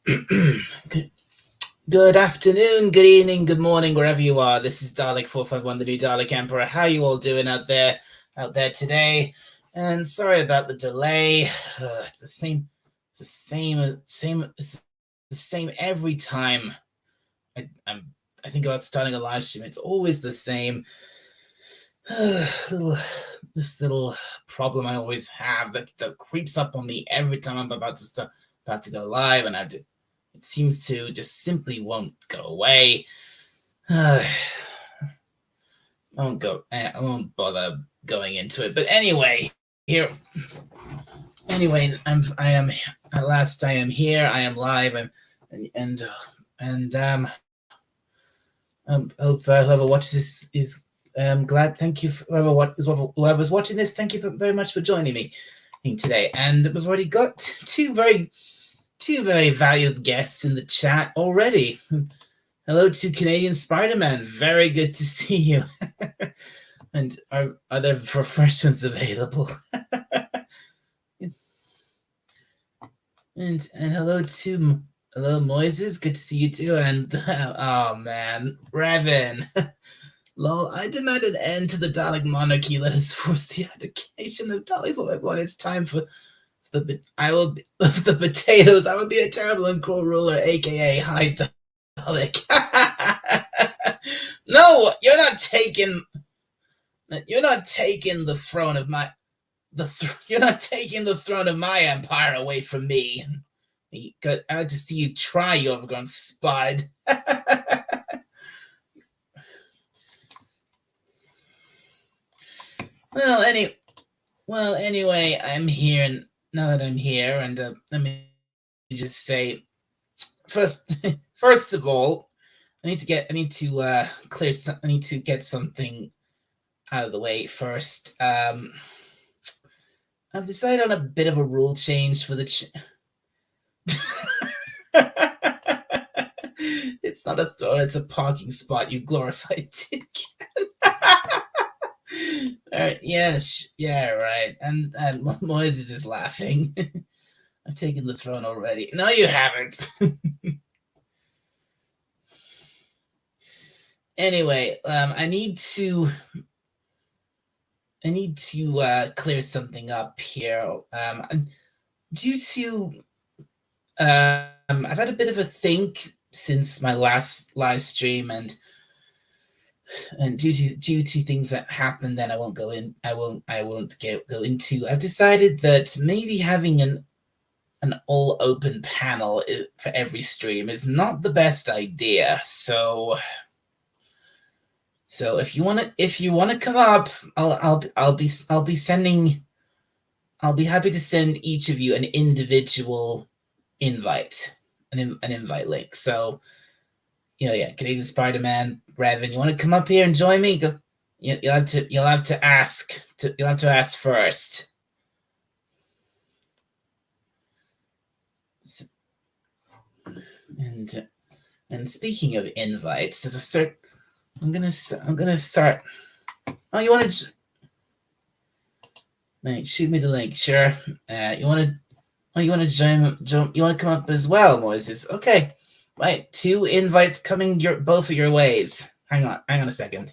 good, good afternoon, good evening, good morning, wherever you are. This is Dalek451, the new Dalek Emperor. How you all doing out there today? And sorry about the delay. It's the same. It's the same. It's the same every time. I think about starting a live stream. It's always the same. This little problem I always have that creeps up on me every time I'm about to go live, and it seems to just simply won't go away. I won't bother going into it. But anyway, I am at last. I am here. I am live. Hope whoever watches this is glad. Thank you for whoever's watching this. Thank you very much for joining me today. And we've already got two very valued guests in the chat already. Hello to Canadian Spider-Man. Very good to see you. And are there refreshments available? and hello Moises. Good to see you too. And oh man, Revan. Lol, I demand an end to the Dalek monarchy. Let us force the abdication of Dalek for everyone. It's time for the potatoes. I will be a terrible and cruel ruler, aka High Dalek. No, you're not taking the throne of my you're not taking the throne of my empire away from me. I like to see you try, you overgrown spud. Anyway, I'm here, and now that I'm here, and let me just say, first of all, I need to get something out of the way first. I've decided on a bit of a rule change for the. It's not a throne; it's a parking spot. You glorified ticket. Yes, yeah, right. And Moises is laughing. I've taken the throne already. No, you haven't. Anyway, I need to clear something up here. Due to I've had a bit of a think since my last live stream, and due to things that happened that I won't go into. I've decided that maybe having an all open panel for every stream is not the best idea. So if you want to come up, I'll be happy to send each of you an individual invite, an invite link. So Canadian Spider-Man, Revan, you want to come up here and join me? You'll have to ask first. And speaking of invites, there's a certain. I'm gonna start. Oh, you want to? Right, shoot me the link. Sure. You want to join? You want to come up as well, Moises? Okay. Right, 2 invites coming both of your ways. Hang on a second.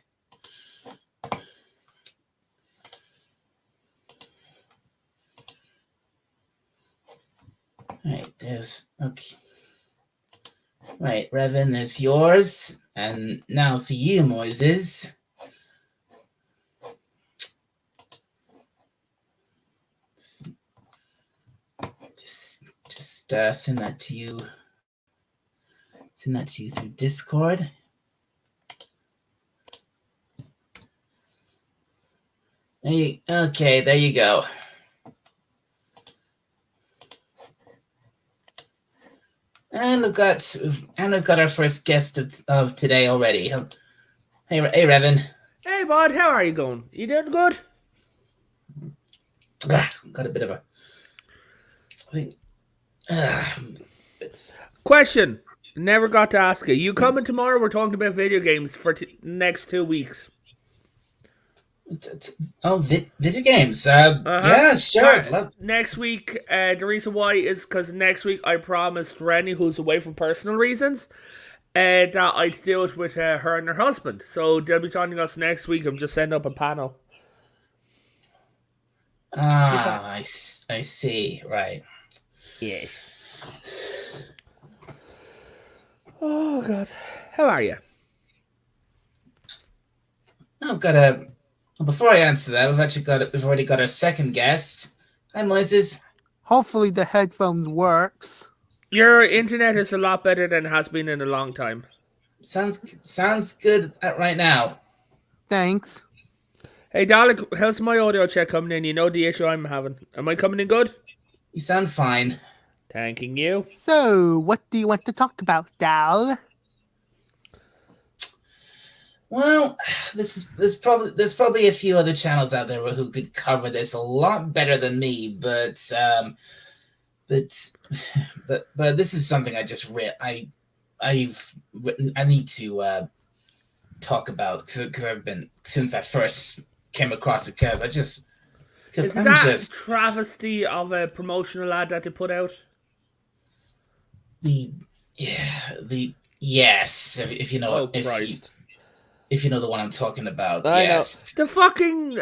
Right, okay. Right, Revan, there's yours. And now for you, Moises. Just send that to you. Send that to you through Discord. Okay, there you go. And we've got our first guest of today already. Hey, Revan. Hey, bud. How are you going? You doing good? Got a bit of a thing. Question. Never got to ask you. You coming tomorrow? We're talking about video games for the next 2 weeks. Oh, video games. Uh-huh. Yeah, sure. Next week, the reason why is because next week I promised Rennie, who's away for personal reasons, that I'd do it with her and her husband. So they'll be joining us next week. I'm just setting up a panel. I see. Right. Yes. Oh, God. How are you? I've got a. Before I answer that, we've already got our second guest. Hi, Moises. Hopefully the headphones works. Your internet is a lot better than it has been in a long time. Sounds good right now. Thanks. Hey, Dalek, how's my audio check coming in? You know the issue I'm having. Am I coming in good? You sound fine. Thanking you. So, what do you want to talk about, Dal? Well, there's probably a few other channels out there who could cover this a lot better than me, but this is something I just I've written. I need to talk about because I've been since I first came across it because Is that travesty of a promotional ad that they put out? Yes, if you know if you know the one I'm talking about. Yes. Know. The fucking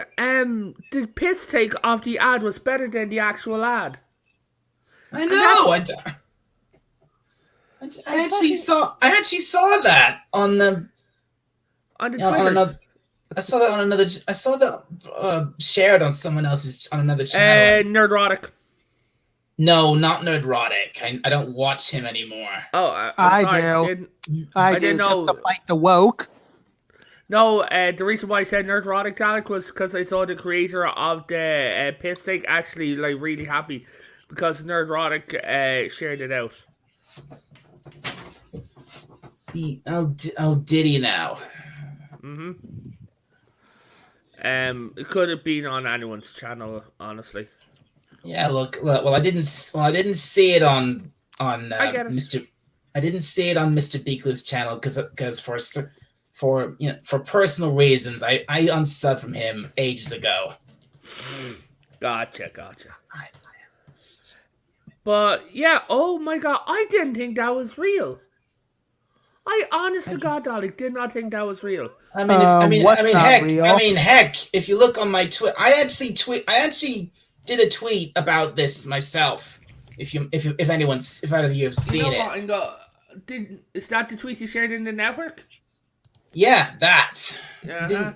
the piss take of the ad was better than the actual ad. I know. I actually saw that on the Twitter. I saw that on another. I saw that shared on someone else's on another channel. Nerdrotic. No, not Nerdrotic. I don't watch him anymore. Oh, I do. I do just to fight the woke. No, the reason why I said Nerdrotic, Dalek, was because I saw the creator of the piss take actually like really happy because Nerdrotic shared it out. Did he now? Mm-hmm. It could have been on anyone's channel, honestly. Yeah, look. Well, I didn't see it on Mr. I didn't see it on Mr. Beekler's channel because for personal reasons, I unsubbed from him ages ago. Gotcha. But yeah, oh my god, I didn't think that was real. I honest to God, Dalek, did not think that was real. Heck, if you look on my Twitter, I actually did a tweet about this myself. If either of you have seen it. Is that the tweet you shared in the network? Yeah, that. Uh-huh.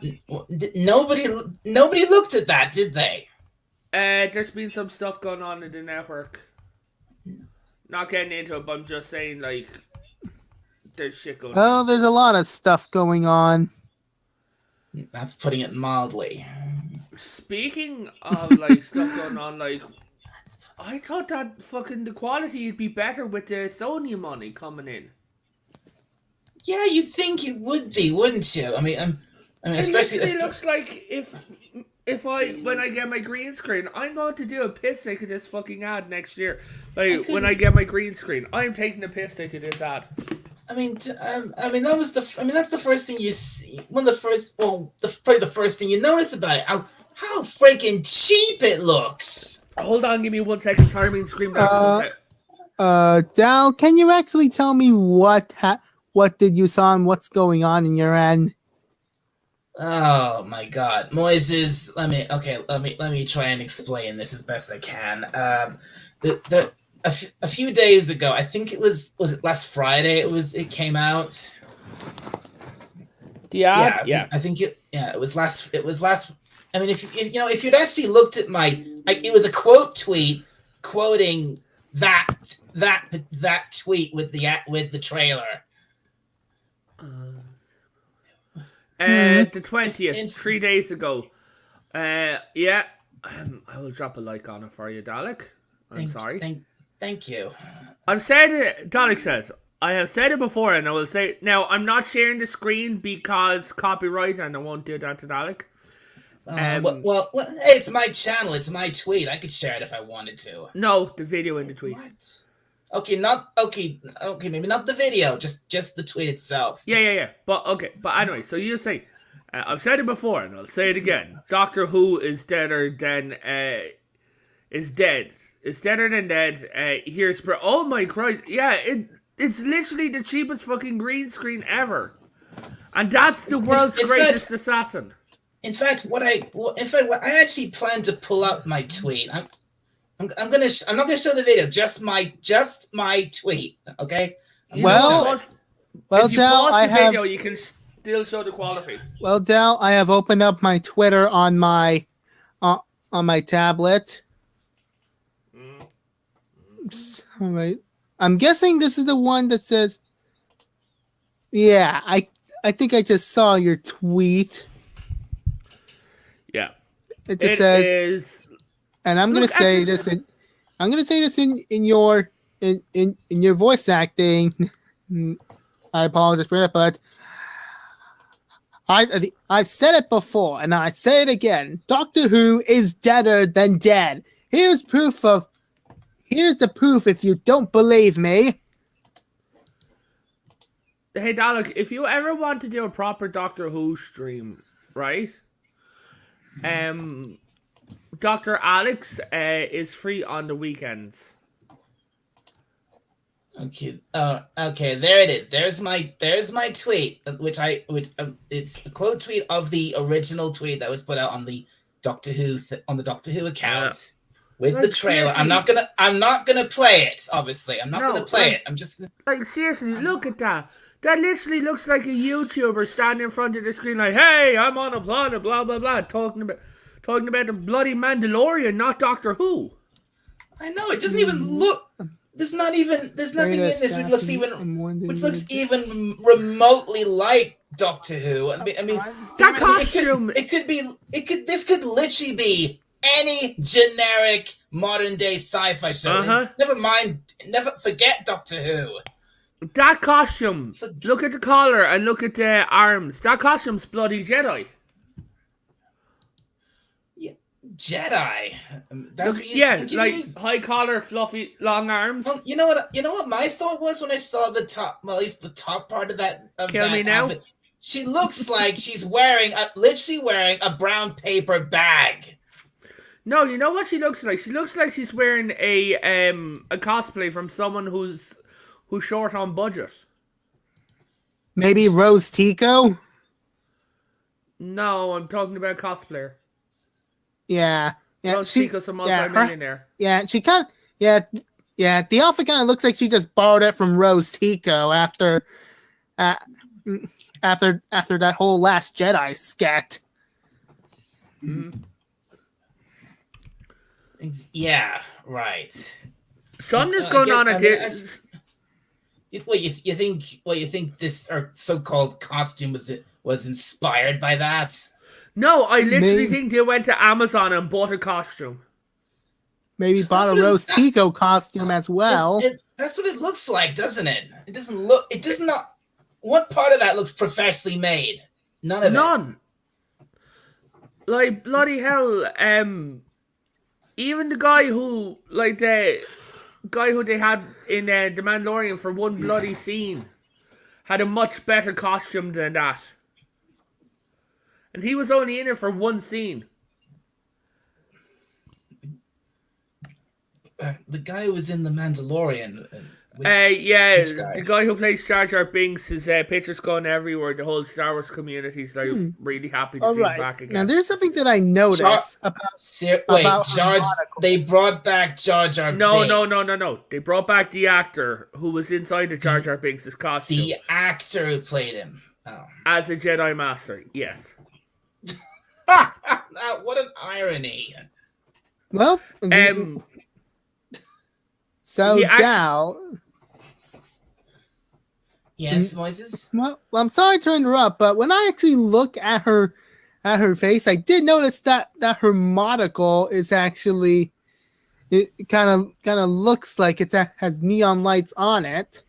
Nobody looked at that, did they? There's been some stuff going on in the network. Not getting into it, but I'm just saying, like, there's shit going on. Oh, there's a lot of stuff going on. That's putting it mildly. Speaking of, like, stuff going on, like, I thought that fucking the quality would be better with the Sony money coming in. Yeah, you'd think it would be, wouldn't you? I mean, especially. It looks like when I get my green screen, I'm going to do a piss take of this fucking ad next year. Like when I get my green screen, I'm taking a piss take of this ad. That's the first thing you see. Probably the first thing you notice about it. How freaking cheap it looks. Hold on, give me 1 second. Sorry, I mean scream down. Dal, can you actually tell me what did you saw and what's going on in your end? Oh my God, Moises. Let me try and explain this as best I can. A few days ago, I think it was it last Friday? It came out. Yeah. I think it was last. I mean, if you'd actually looked at it was a quote tweet quoting that tweet with the trailer. The 20th, 3 days ago. I will drop a like on it for you, Dalek. Sorry. Thank you. I've said it, Dalek says, I have said it before and I will say it. Now, I'm not sharing the screen because copyright and I won't do that to Dalek. Hey, it's my channel. It's my tweet. I could share it if I wanted to. No, the video in the tweet. What? Okay, maybe not the video, just the tweet itself. Yeah. But anyway, so you say, I've said it before, and I'll say it again. Doctor Who is deader than is dead. It's deader than dead. Oh my Christ! Yeah, it's literally the cheapest fucking green screen ever, and that's the world's greatest assassin. In fact, what I actually plan to pull up my tweet. I'm not gonna show the video. Just my tweet. Okay. Well, if you Dal, pause the video, you can still show the quality. Well, Dal, I have opened up my Twitter on my tablet. Oops, all right. I'm guessing this is the one that says. Yeah, I think I just saw your tweet. Yeah. It just says, and I'm gonna say this in your voice acting. I apologize for that, but I've said it before, and I say it again. Doctor Who is deader than dead. Here's the proof if you don't believe me. Hey, Dalek, if you ever want to do a proper Doctor Who stream, right? Dr. Alex is free on the weekends. Okay. Okay. There it is. There's my tweet, which it's a quote tweet of the original tweet that was put out on the Doctor Who account with the trailer. Seriously. I'm not gonna play it. Obviously, I'm not gonna play it. I'm just gonna... seriously, look at that. That literally looks like a YouTuber standing in front of the screen, like, "Hey, I'm on a planet, blah blah blah," talking about the bloody Mandalorian, not Doctor Who. I know it doesn't even look. There's nothing in this which looks even remotely like Doctor Who. I mean that costume. This could literally be any generic modern day sci-fi show. Never forget Doctor Who. That costume. Look at the collar and look at the arms. That costume's bloody Jedi. Jedi. That's what you think it is? High collar, fluffy, long arms. Well, you know what my thought was when I saw at least the top part of that. Kill me now. Outfit. She looks like she's literally wearing a brown paper bag. No, you know what she looks like? She looks like she's wearing a cosplay from someone who's short on budget. Maybe Rose Tico? No, I'm talking about cosplayer. Yeah. Rose Tico's a multi-millionaire. She kind of... Yeah, the outfit kind of looks like she just borrowed it from Rose Tico after that whole Last Jedi scat. Mm-hmm. Yeah, right. Something is going on at this. You think this so-called costume was inspired by that? No, I literally think they went to Amazon and bought a costume. Maybe bought a Rose Tico costume as well. That's what it looks like, doesn't it? It does not. What part of that looks professionally made? None of it. None. Like, bloody hell, even the guy who they had in The Mandalorian for one bloody scene had a much better costume than that. And he was only in it for one scene. The guy who was in The Mandalorian. The guy who plays Jar Jar Binks, his picture's going everywhere. The whole Star Wars community's like really happy to see him back again. Now, there's something that I noticed They brought back Jar Jar Binks. No. They brought back the actor who was inside the Jar Jar Binks' costume. The actor who played him. Oh. As a Jedi Master, yes. What an irony. Well, Dal. Yes, Moises? Well, I'm sorry to interrupt, but when I actually look at her face, I did notice that her monocle is actually, it kind of looks like it has neon lights on it.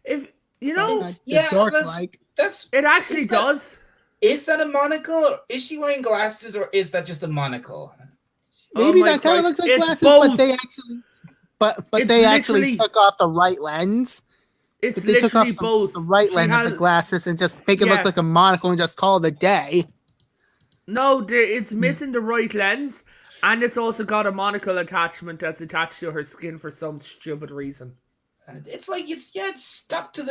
If you know, dark light. It actually does. Is that a monocle, or is she wearing glasses, or is that just a monocle? Maybe that kind of looks like glasses, both. but they actually, they actually took off the right lens. It's If they took off literally both. the right She lens of the has glasses and just make it look Yeah. like a monocle and just call it a day. no. It's missing the right lens, and it's also got a monocle attachment that's attached to her skin for some stupid reason. It's like it's stuck to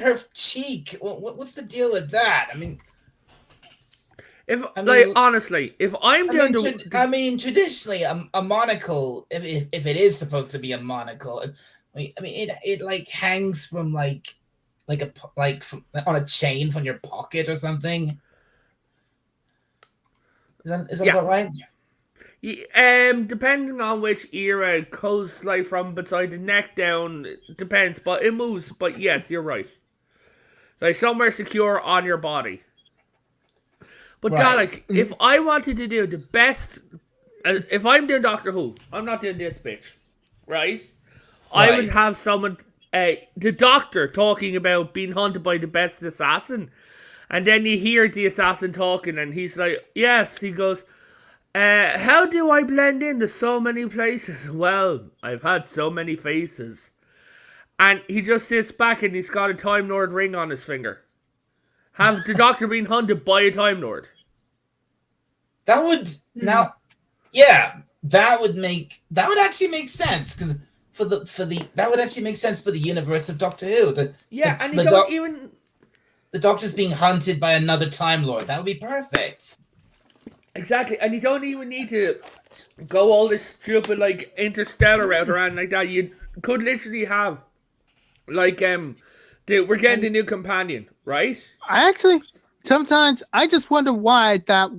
her cheek. What's the deal with that? I mean, If I like mean- honestly, if I'm doing traditionally, a monocle, if it is supposed to be a monocle, it like hangs from from, on a chain from your pocket or something. Is that Yeah. about right? Depending on which era it goes, like from beside the neck down, it depends, but it moves. But yes, you're right. Like somewhere secure on your body. But Right. Dalek, if I wanted to do the best, if I'm doing Doctor Who, I'm not doing this bitch, right? I would Right. have someone, the Doctor, talking about being hunted by the best assassin, and then you hear the assassin talking, and he's like, "Yes," he goes. How do I blend into so many places? Well, I've had so many faces. And he just sits back and he's got a Time Lord ring on his finger. Have the Doctor been hunted by a Time Lord? That would now, yeah, that would actually make sense because that would actually make sense for the universe of Doctor Who. And you don't even. The Doctor's being hunted by another Time Lord. That would be perfect. Exactly, and you don't even need to go all this stupid like interstellar route or anything like that. You could literally have like we're getting the new companion, right? I actually sometimes I just wonder why that.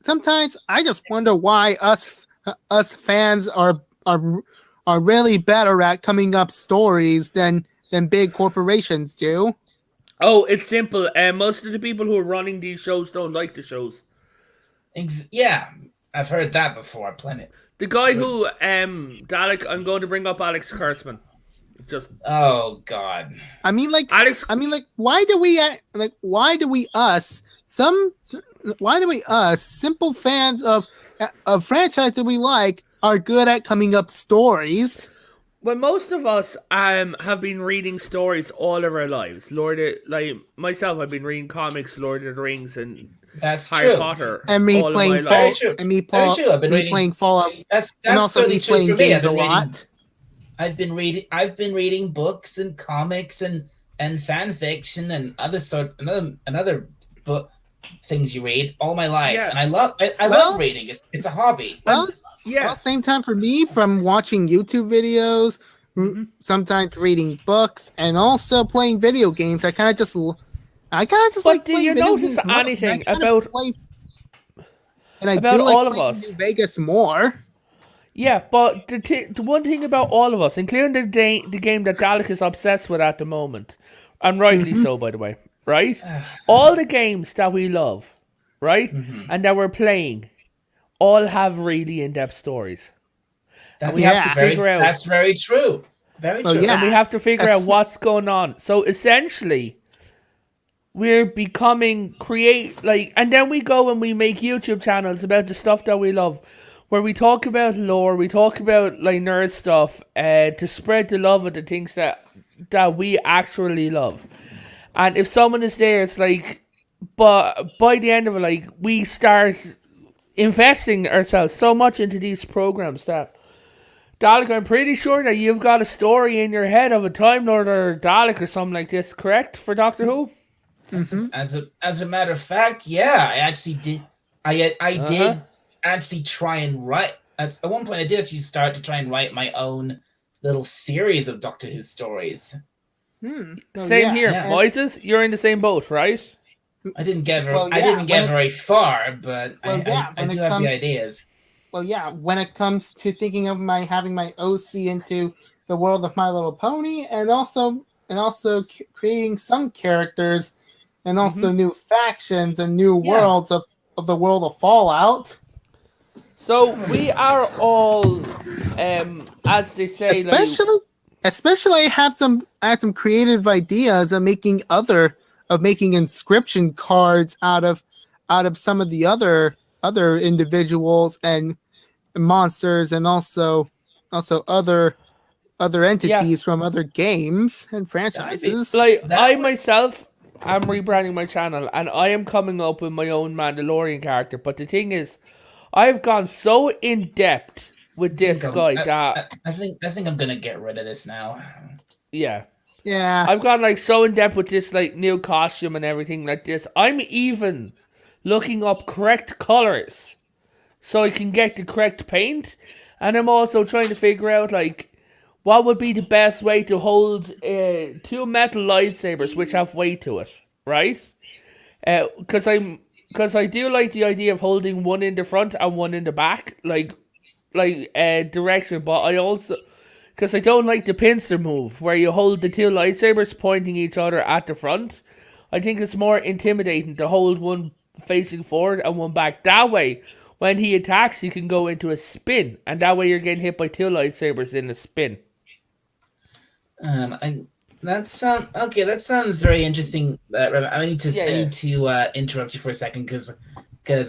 Sometimes I just wonder why us fans are really better at coming up stories than big corporations do. Oh, it's simple. Most of the people who are running these shows don't like the shows. Yeah, I've heard that before. Plenty. The guy who Dalek, I'm going to bring up Alex Kurtzman. Just Oh God. I mean, like Alex. why do we simple fans of franchise that we like are good at coming up stories? Well, most of us have been reading stories all of our lives. Like myself, I've been reading comics, Lord of the Rings, and That's Harry true. Potter. And me all playing of my life. Fallout. And me Very true. I've been reading- playing Fallout. That's And also certainly me true playing for me. games a lot. I've been reading books and comics and fan fiction and another book things you read all my life. Yeah. And I love reading. It's a hobby. Well, Yeah. well, same time for me from watching YouTube videos, sometimes reading books, and also playing video games. I kind of just But like do playing you video notice games most, anything and I kinda about play- and I about do like all of playing us? New Vegas more. Yeah, but the one thing about all of us, including the game that Dalek is obsessed with at the moment, and rightly so, by the way, right? All the games that we love, right, and that we're playing, all have really in-depth stories. That's we have to figure out. That's very true. Very Well, true. yeah. And we have to figure As- out what's going on. So essentially, we're becoming and then we go and we make YouTube channels about the stuff that we love, where we talk about lore, we talk about like nerd stuff, to spread the love of the things that we actually love. And if someone is there, it's like, but by the end of it, like we start investing ourselves so much into these programs that. Dalek, I'm pretty sure that you've got a story in your head of a Time Lord or Dalek or something like this, correct? For Doctor Who? As a matter of fact, yeah, I actually did. I did actually try and write. At one point, I did actually start to try and write my own little series of Doctor Who stories. Same here. Yeah. Moises, you're in the same boat, right? I didn't get very, Well, I yeah, didn't get very far, but Well, yeah, I when do it have comes- the ideas. Well, yeah, when it comes to thinking of having my OC into the world of My Little Pony, and also creating some characters, and also new factions and new worlds of the world of Fallout. So we are all, as they say, Especially I had some creative ideas of making inscription cards out of some of the other individuals and monsters, and also other other entities from other games and be- franchises. Like, That I would- myself am rebranding my channel, and I am coming up with my own Mandalorian character. But the thing is, I've gone so in depth with this guy that I think I'm gonna get rid of this now. yeah, Yeah. I've gone like so in depth with this like new costume and everything like this. I'm even looking up correct colors so I can get the correct paint, and I'm also trying to figure out like what would be the best way to hold two metal lightsabers which have weight to it, right? Because I do like the idea of holding one in the front and one in the back, like direction. But I also, because I don't like the pincer move where you hold the two lightsabers pointing each other at the front. I think it's more intimidating to hold one facing forward and one back. That way, when he attacks, he can go into a spin, and that way you're getting hit by two lightsabers in a spin. That's okay. That sounds very interesting. I need to interrupt you for a second because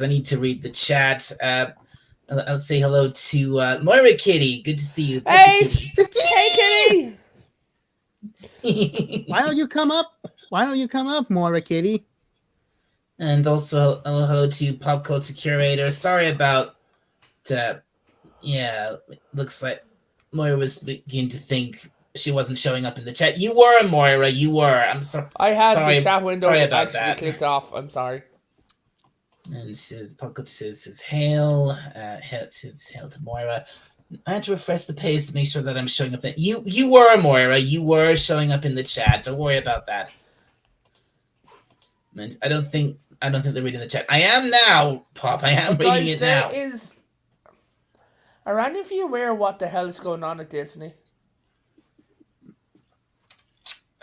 I need to read the chat. I'll say hello to Moira Kitty. Good to see you. Hey, Kitty. hey, Kitty! Why don't you come up? Why don't you come up, Moira Kitty? And also hello to Pop Culture Curator. Sorry about yeah, looks like Moira was beginning to think she wasn't showing up in the chat. You were, Moira, you were. I'm sorry. I had sorry, the chat window sorry about actually that. clicked off. I'm sorry. And she says, Pop Culture says hail. Hail to Moira. I had to refresh the page to make sure that I'm showing up. You were, Moira. You were showing up in the chat. Don't worry about that. And I don't think they're reading the chat. I am now, Pop. I am reading it now. Are any of you aware what the hell is going on at Disney?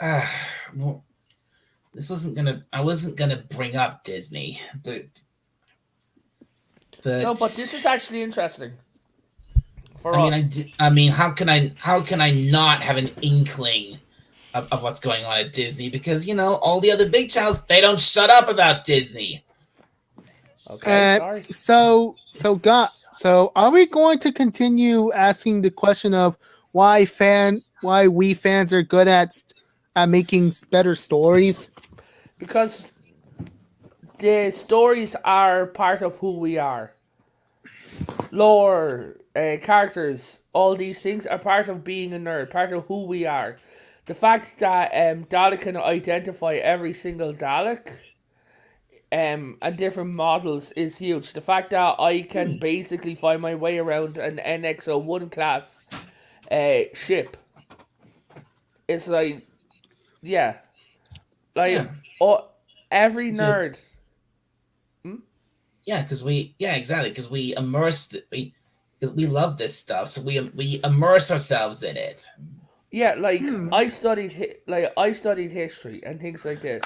Well, I wasn't gonna bring up Disney, but No, but this is actually interesting. I mean, how can I not have an inkling of what's going on at Disney? Because all the other big channels, they don't shut up about Disney. Okay, sorry. So are we going to continue asking the question of why we fans are good at making better stories? Because the stories are part of who we are. Lore, characters, all these things are part of being a nerd, part of who we are. The fact that Dalek can identify every single Dalek and different models is huge. The fact that I can basically find my way around an NX-01 class ship is like, yeah. Like, every nerd. Yeah, exactly. Because we immerse, because we love this stuff, so we immerse ourselves in it. Yeah, like I studied history and things like this,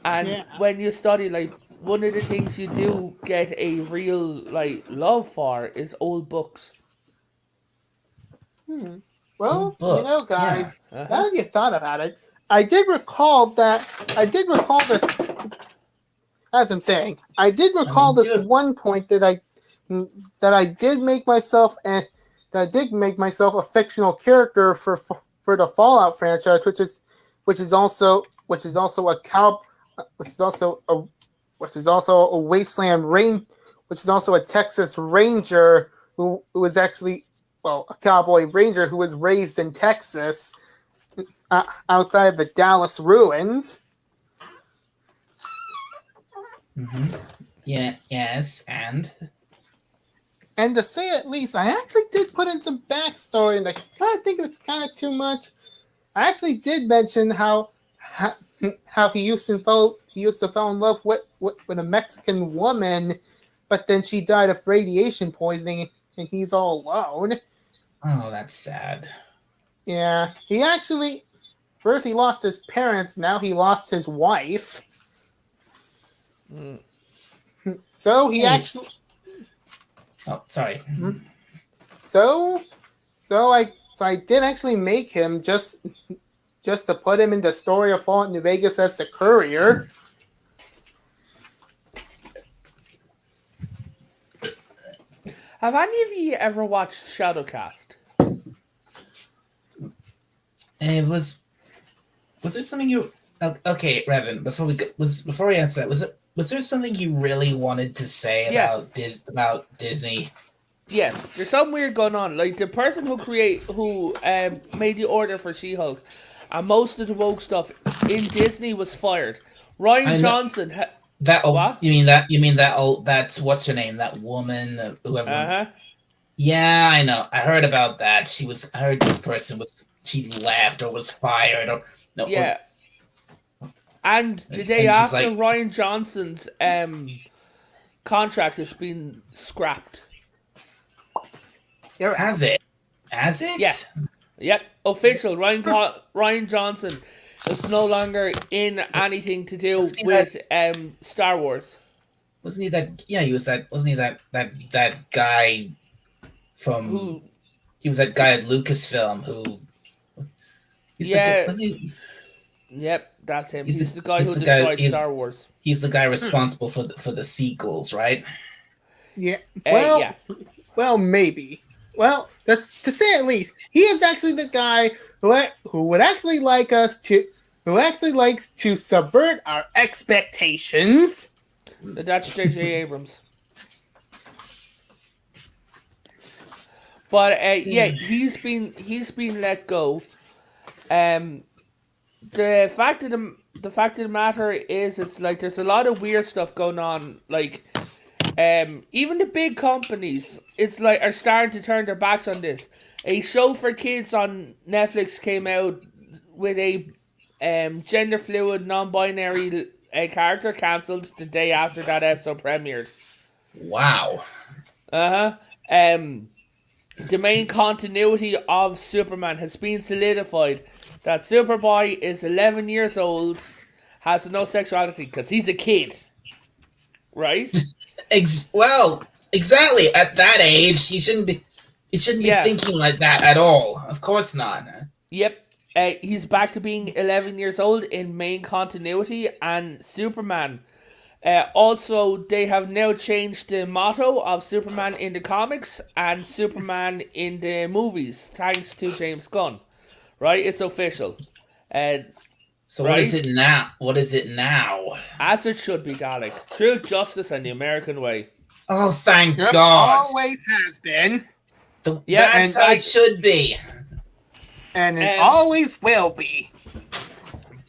and when you study, like, one of the things you do get a real love for is old books. Well, guys, now that you thought about it, I did recall this. As I'm saying, I did recall this one point that I did make myself a fictional character for the Fallout franchise, which is also a wasteland which is also a Texas Ranger who was actually a cowboy ranger who was raised in Texas, outside of the Dallas ruins. Mm-hmm. Yeah. Yes. And to say at least, I actually did put in some backstory, and I think it's kind of too much. I actually did mention how he used to fall in love with a Mexican woman, but then she died of radiation poisoning, and he's all alone. Oh, that's sad. Yeah, he actually first he lost his parents, now he lost his wife. So he actually. Oh, sorry. So I did actually make him just to put him in the story of Fallout New Vegas as the courier. Have any of you ever watched Shadowcast? it was there something you okay, Revan, before we answer that, was there something you really wanted to say Yeah. about Disney? Yes, there's something weird going on. Like the person who made the order for She-Hulk, and most of the woke stuff in Disney was fired. Ryan I know Johnson. What? You mean that's what's her name? That woman who everyone's. Uh huh. Yeah, I know. I heard about that. I heard this person she left or was fired or no. Yeah. And the day and she's after, like, Ryan Johnson's contract has been scrapped. has it? Has it? Yeah. Yep, official. Ryan Johnson is no longer in anything to do with Star Wars. Wasn't he that? Yeah, he was that. Wasn't he that guy from? Who? He was that guy at Lucasfilm who. Wasn't he? Yep, that's him. He's the guy who destroyed Star Wars. He's the guy responsible for the sequels, right? Yeah. Well, yeah. Well, maybe. Well, to say at least, he is actually the guy who would actually like us to, who actually likes to subvert our expectations. That's J.J. Abrams. But yeah, he's been let go. The fact of the matter is, it's like there's a lot of weird stuff going on. Like, even the big companies, it's like are starting to turn their backs on this. A show for kids on Netflix came out with a gender fluid, non-binary character cancelled the day after that episode premiered. Wow. The main continuity of Superman has been solidified. That Superboy is 11 years old, has no sexuality because he's a kid, right? Well, exactly. At that age, he shouldn't be thinking like that at all. Of course not. Yep. He's back to being 11 years old in main continuity, and Superman. Also, they have now changed the motto of Superman in the comics and Superman in the movies, thanks to James Gunn. Right? It's official. So right? What is it now? As it should be, Dalek. Truth, justice, and the American way. Oh, thank God. Always has been. That's how it should be. And it always will be.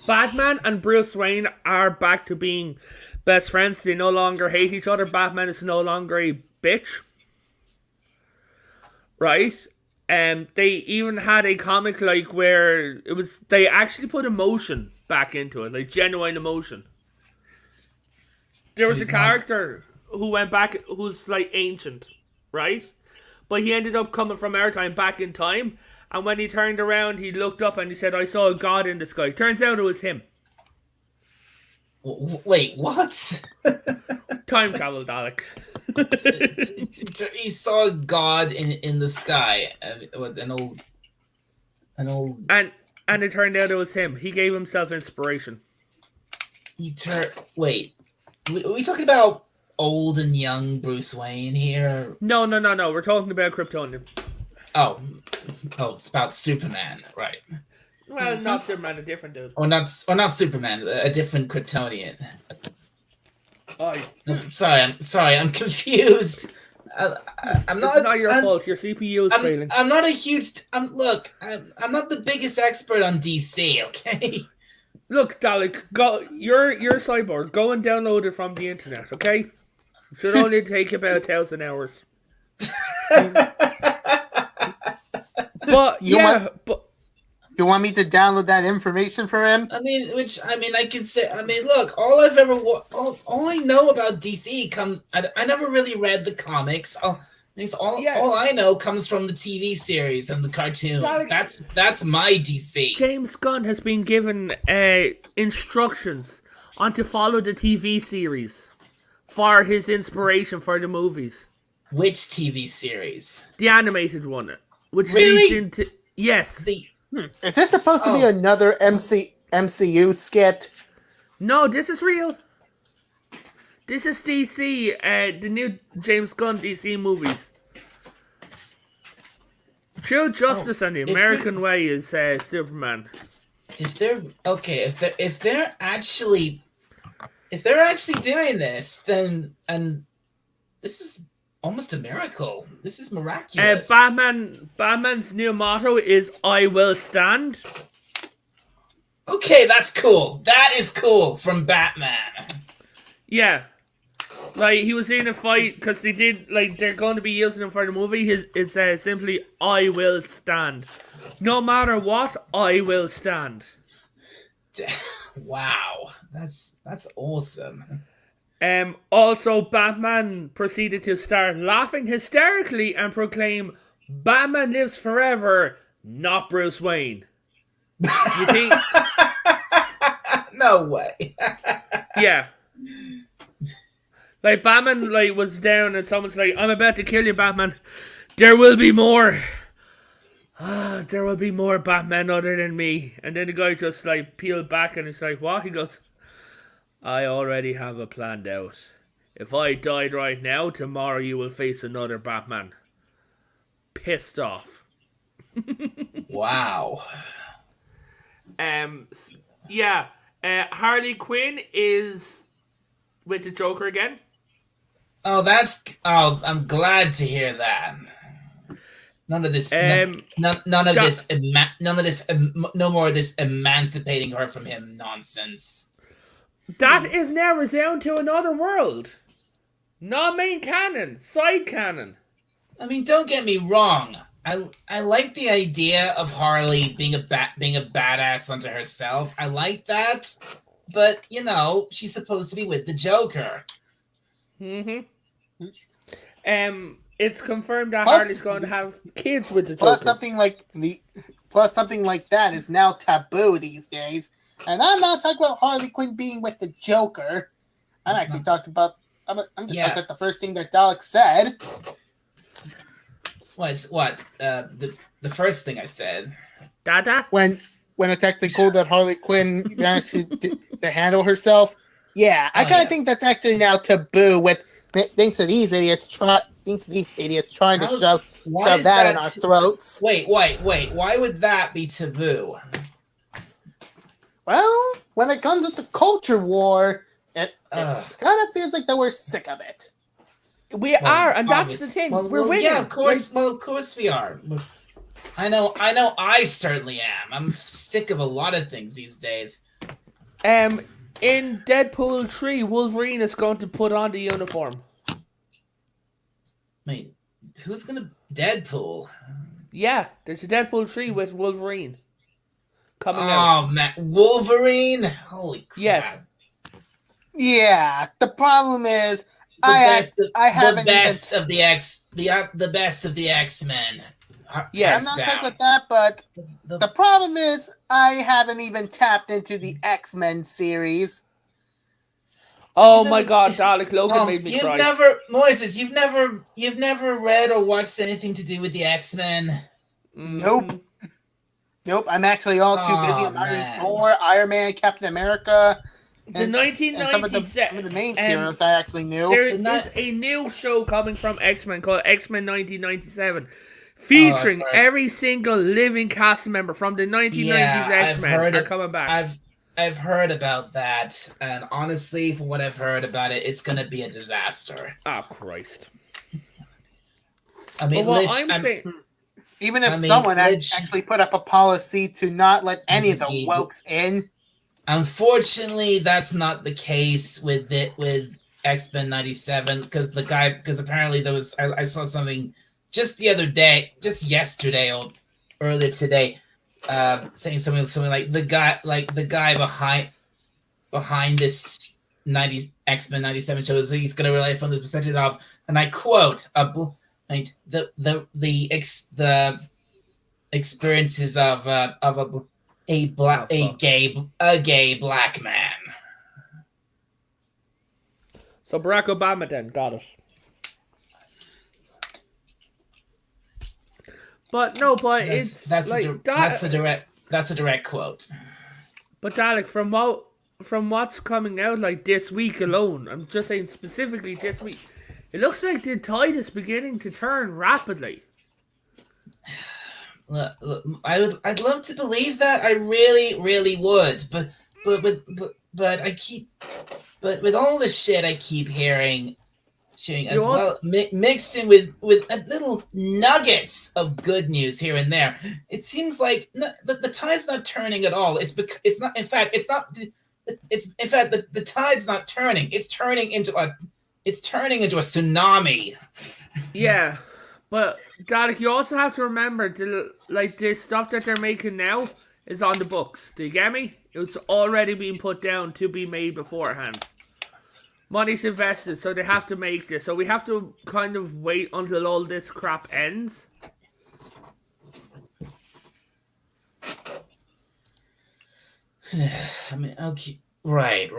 Batman and Bruce Wayne are back to being best friends. They no longer hate each other. Batman is no longer a bitch. Right? They even had a comic like where they actually put emotion back into it, like genuine emotion. There was a character who went back, who's like ancient, right? But he ended up coming from our time back in time, and when he turned around, he looked up and he said, "I saw a god in the sky." Turns out it was him. Wait, what? Time travel, Dalek. He saw a god in the sky, an old. And it turned out it was him. He gave himself inspiration. Wait, are we talking about old and young Bruce Wayne here? No. We're talking about Kryptonian. Oh, it's about Superman, right? Well, not Superman, a different dude. Or not Superman, a different Kryptonian. Sorry, I'm confused. I'm not. It's not your fault. Your CPU is failing. I'm not a huge. I'm not the biggest expert on DC. Okay. Look, Dalek, go. You're cyborg. Go and download it from the internet. Okay. It should only take about 1,000 hours. But you want me to download that information for him? I can say. Look, all I know about DC comes. I never really read the comics. All I know comes from the TV series and the cartoons. That's my DC. James Gunn has been given instructions on to follow the TV series for his inspiration for the movies. Which TV series? The animated one, which really? leads into yes. Is this supposed to be another MCU skit? No, this is real. This is DC, the new James Gunn DC movies. True justice and the if American way is Superman. If they're actually doing this, then this is almost a miracle. This is miraculous. Batman's new motto is "I will stand." Okay, that's cool. That is cool from Batman. Yeah, like he was in a fight because they did like they're going to be using him for the movie. It's simply "I will stand," no matter what. I will stand. Wow, that's awesome. Also, Batman proceeded to start laughing hysterically and proclaim, "Batman lives forever, not Bruce Wayne." You think? No way. Yeah. Like Batman, like was down and someone's like, "I'm about to kill you, Batman. There will be more. There will be more Batman other than me." And then the guy just like peeled back and it's like, "What?" He goes, "I already have it planned out. If I died right now, tomorrow you will face another Batman." Pissed off. Wow. Yeah. Harley Quinn is with the Joker again. Oh, I'm glad to hear that. None of this. No more of this emancipating her from him nonsense. That is now resound to another world. Not main canon, side canon. I mean, don't get me wrong. I like the idea of Harley being a badass unto herself. I like that, but she's supposed to be with the Joker. Mm-hmm. It's confirmed that Harley's going to have kids with the Joker. Plus something like that is now taboo these days. And I'm not talking about Harley Quinn being with the Joker. I'm talking about the first thing that Dalek said. What? The first thing I said. Dada? When it's actually cool that Harley Quinn managed to handle herself. Yeah, I kind of think that's actually now taboo with thanks to these idiots trying to shove that in our throats. Wait. Why would that be taboo? Well, when it comes with the culture war, it kind of feels like that we're sick of it. We are, and that's the thing. We're winning. Yeah, of course. Well, of course we are. I know. I certainly am. I'm sick of a lot of things these days. In Deadpool 3, Wolverine is going to put on the uniform. Wait, who's gonna Deadpool? Yeah, there's a Deadpool 3 with Wolverine coming out. Oh man, Wolverine! Holy crap! Yes. Yeah, the problem is the best of the X-Men. Yes. I'm not talking about that, but the problem is I haven't even tapped into the X-Men series. Oh my God, Dalek Logan made me cry. You've never read or watched anything to do with the X-Men? Nope. I'm actually all too busy. I'm reading Thor, Iron Man, Captain America. The 1997. Some of the main heroes I actually knew. There is a new show coming from X-Men called X-Men 1997, featuring every single living cast member from the 1990s X-Men are coming back. I've heard about that, and honestly, from what I've heard about it, it's going to be a disaster. Oh Christ! I mean, even if someone actually put up a policy to not let any of the wokes in. Unfortunately, that's not the case with X-Men 97 because apparently there was I saw something just yesterday or earlier today, saying something like the guy behind this X-Men 97 show is he's going to rely from the perspective of, and I quote, the experiences of a gay black man. So Barack Obama then got it. But that's a direct quote. But Dalek, from what's coming out like this week alone, I'm just saying specifically this week, it looks like the tide is beginning to turn rapidly. I'd love to believe that. I really, really would. But I keep, but with all the shit I keep hearing You as also, well, mixed in with a little nuggets of good news here and there. It seems like the tide's not turning at all. It's not. In fact, it's not. It's in fact the tide's not turning. It's turning into a. It's turning into a tsunami. yeah. But Dalek, you also have to remember, the stuff that they're making now is on the books. Do you get me? It's already been put down to be made beforehand. Money's invested, so they have to make this. So we have to kind of wait until all this crap ends. I mean, okay, right.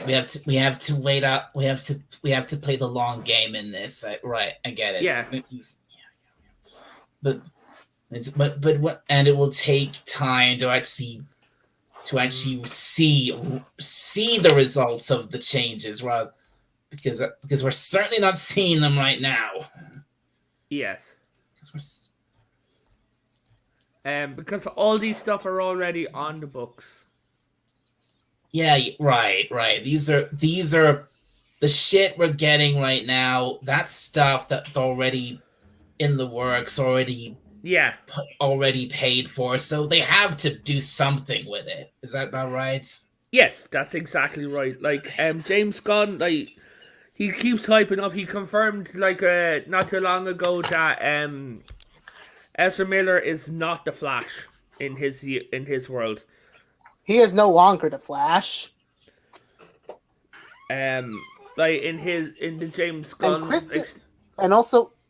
We have to wait up. We have to play the long game in this. Right, I get it. Yeah. But but what? And it will take time to actually see the results of the changes, right? Because we're certainly not seeing them right now. Yes. We're, because all these stuff are already on the books. yeah, right. These are the shit we're getting right now. That's stuff that's already in the works, already paid for. So they have to do something with it. Is that not right? Yes, that's exactly right. Like James Gunn, like he keeps hyping up. He confirmed not too long ago that Ezra Miller is not the Flash in his world. He is no longer the Flash. Like in the James Gunn,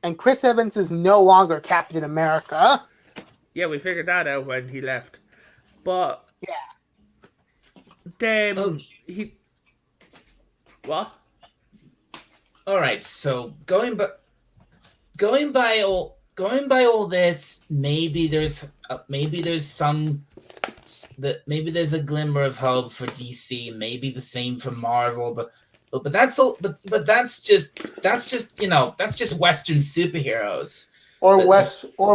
and Chris Evans is no longer Captain America. Yeah, we figured that out when he left. But Oh, he what? all right. So going by all this, maybe there's maybe there's a glimmer of hope for DC. Maybe the same for Marvel, but that's all. But that's just that's just Western superheroes Or but,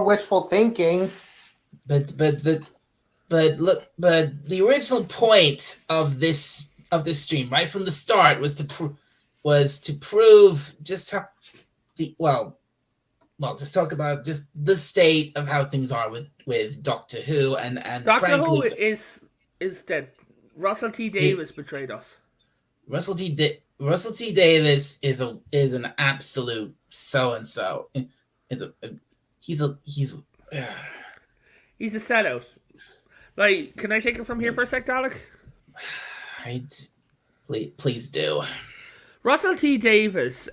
wishful thinking. But the original point of this stream right from the start was to prove just how just talk about just the state of how things are with Doctor Who and Doctor frankly Who is dead. Russell T Davies betrayed us. Russell T Davies is an absolute so and so. He's a sellout. Like, can I take it from here for a sec, Dalek? Please do. Russell T Davies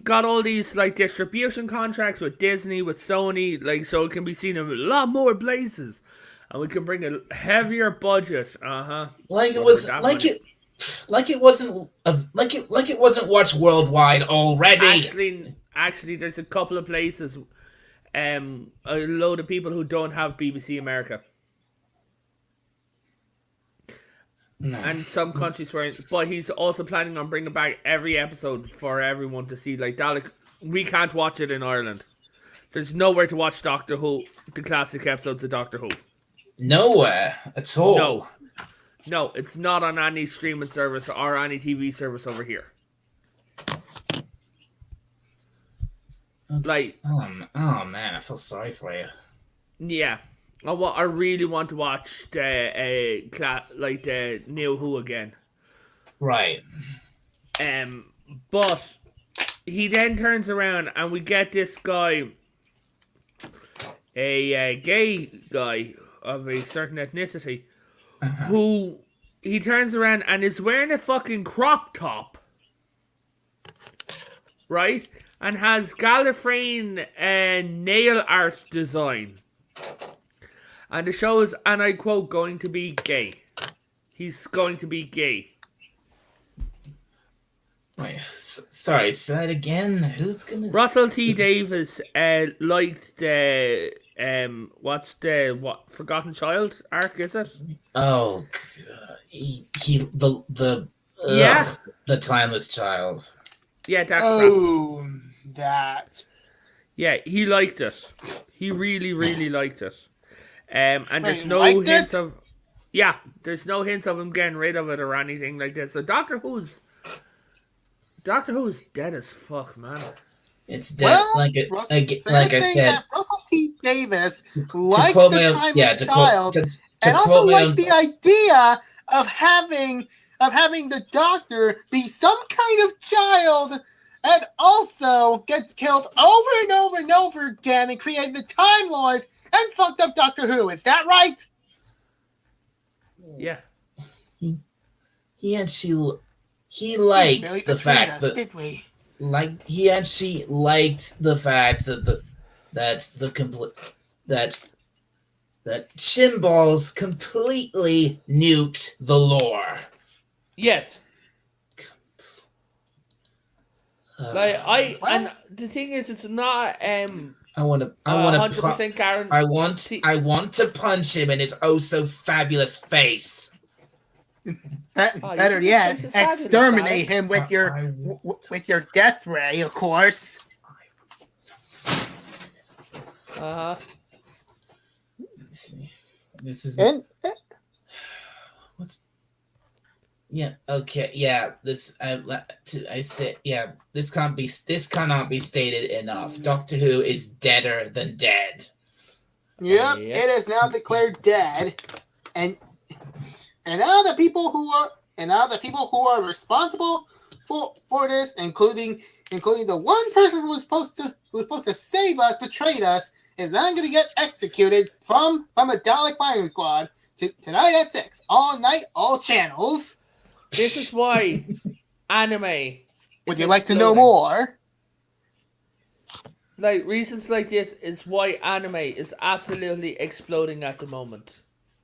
got all these distribution contracts with Disney, with Sony, so it can be seen in a lot more places, and we can bring a heavier budget. Like it wasn't watched worldwide already. Actually, there's a couple of places, a load of people who don't have BBC America. No. And some countries where, but he's also planning on bringing back every episode for everyone to see. Like Dalek, we can't watch it in Ireland. There's nowhere to watch Doctor Who, the classic episodes of Doctor Who. Nowhere at all. No, it's not on any streaming service or any TV service over here. Oh man, I feel sorry for you. Yeah. I really want to watch the New Who again. Right. But he then turns around and we get this guy, a gay guy of a certain ethnicity, who he turns around and is wearing a fucking crop top, right? And has Gallifreyan nail art design. And the show is, and I quote, going to be gay. He's going to be gay. Wait, sorry, say that again. Who's gonna? Russell T Davies liked the Forgotten Child arc, is it? Oh, the Timeless Child. Yeah, that's that. Yeah, he liked it. He really, really liked it. And there's Wait, no liked hints it? of there's no hints of him getting rid of it or anything like this. So Doctor Who's dead as fuck, man. It's dead. Well, they're Like I saying said. that Russell T Davis To liked quote the my timeless to child, to and quote also my own. liked the idea of having the Doctor be some kind of child, and also gets killed over and over and over again, and created the Time Lords and fucked up Doctor Who. Is that right? Yeah. He actually he Really likes the betrayed fact us, that did we? like he actually liked the fact that the complete that Shinballs completely nuked the lore. Yes. Like Well, and the thing is, it's not I want to 100% guaranteed. I want to punch him in his oh so fabulous face. Better think yet, his face is fabulous, exterminate Alex? him with I your death ray, of course. Uh huh. Let's see. This is And what's yeah okay yeah this I said yeah this cannot be stated enough. Doctor Who is deader than dead. yep, Yeah. it is now declared dead, and now the people who are responsible for this, including the one person who was supposed to save us, betrayed us, is now going to get executed from a Dalek firing squad tonight at 6, all night, all channels. This is why anime. Would is you like to know exploding. more? Like reasons like this is why anime is absolutely exploding at the moment.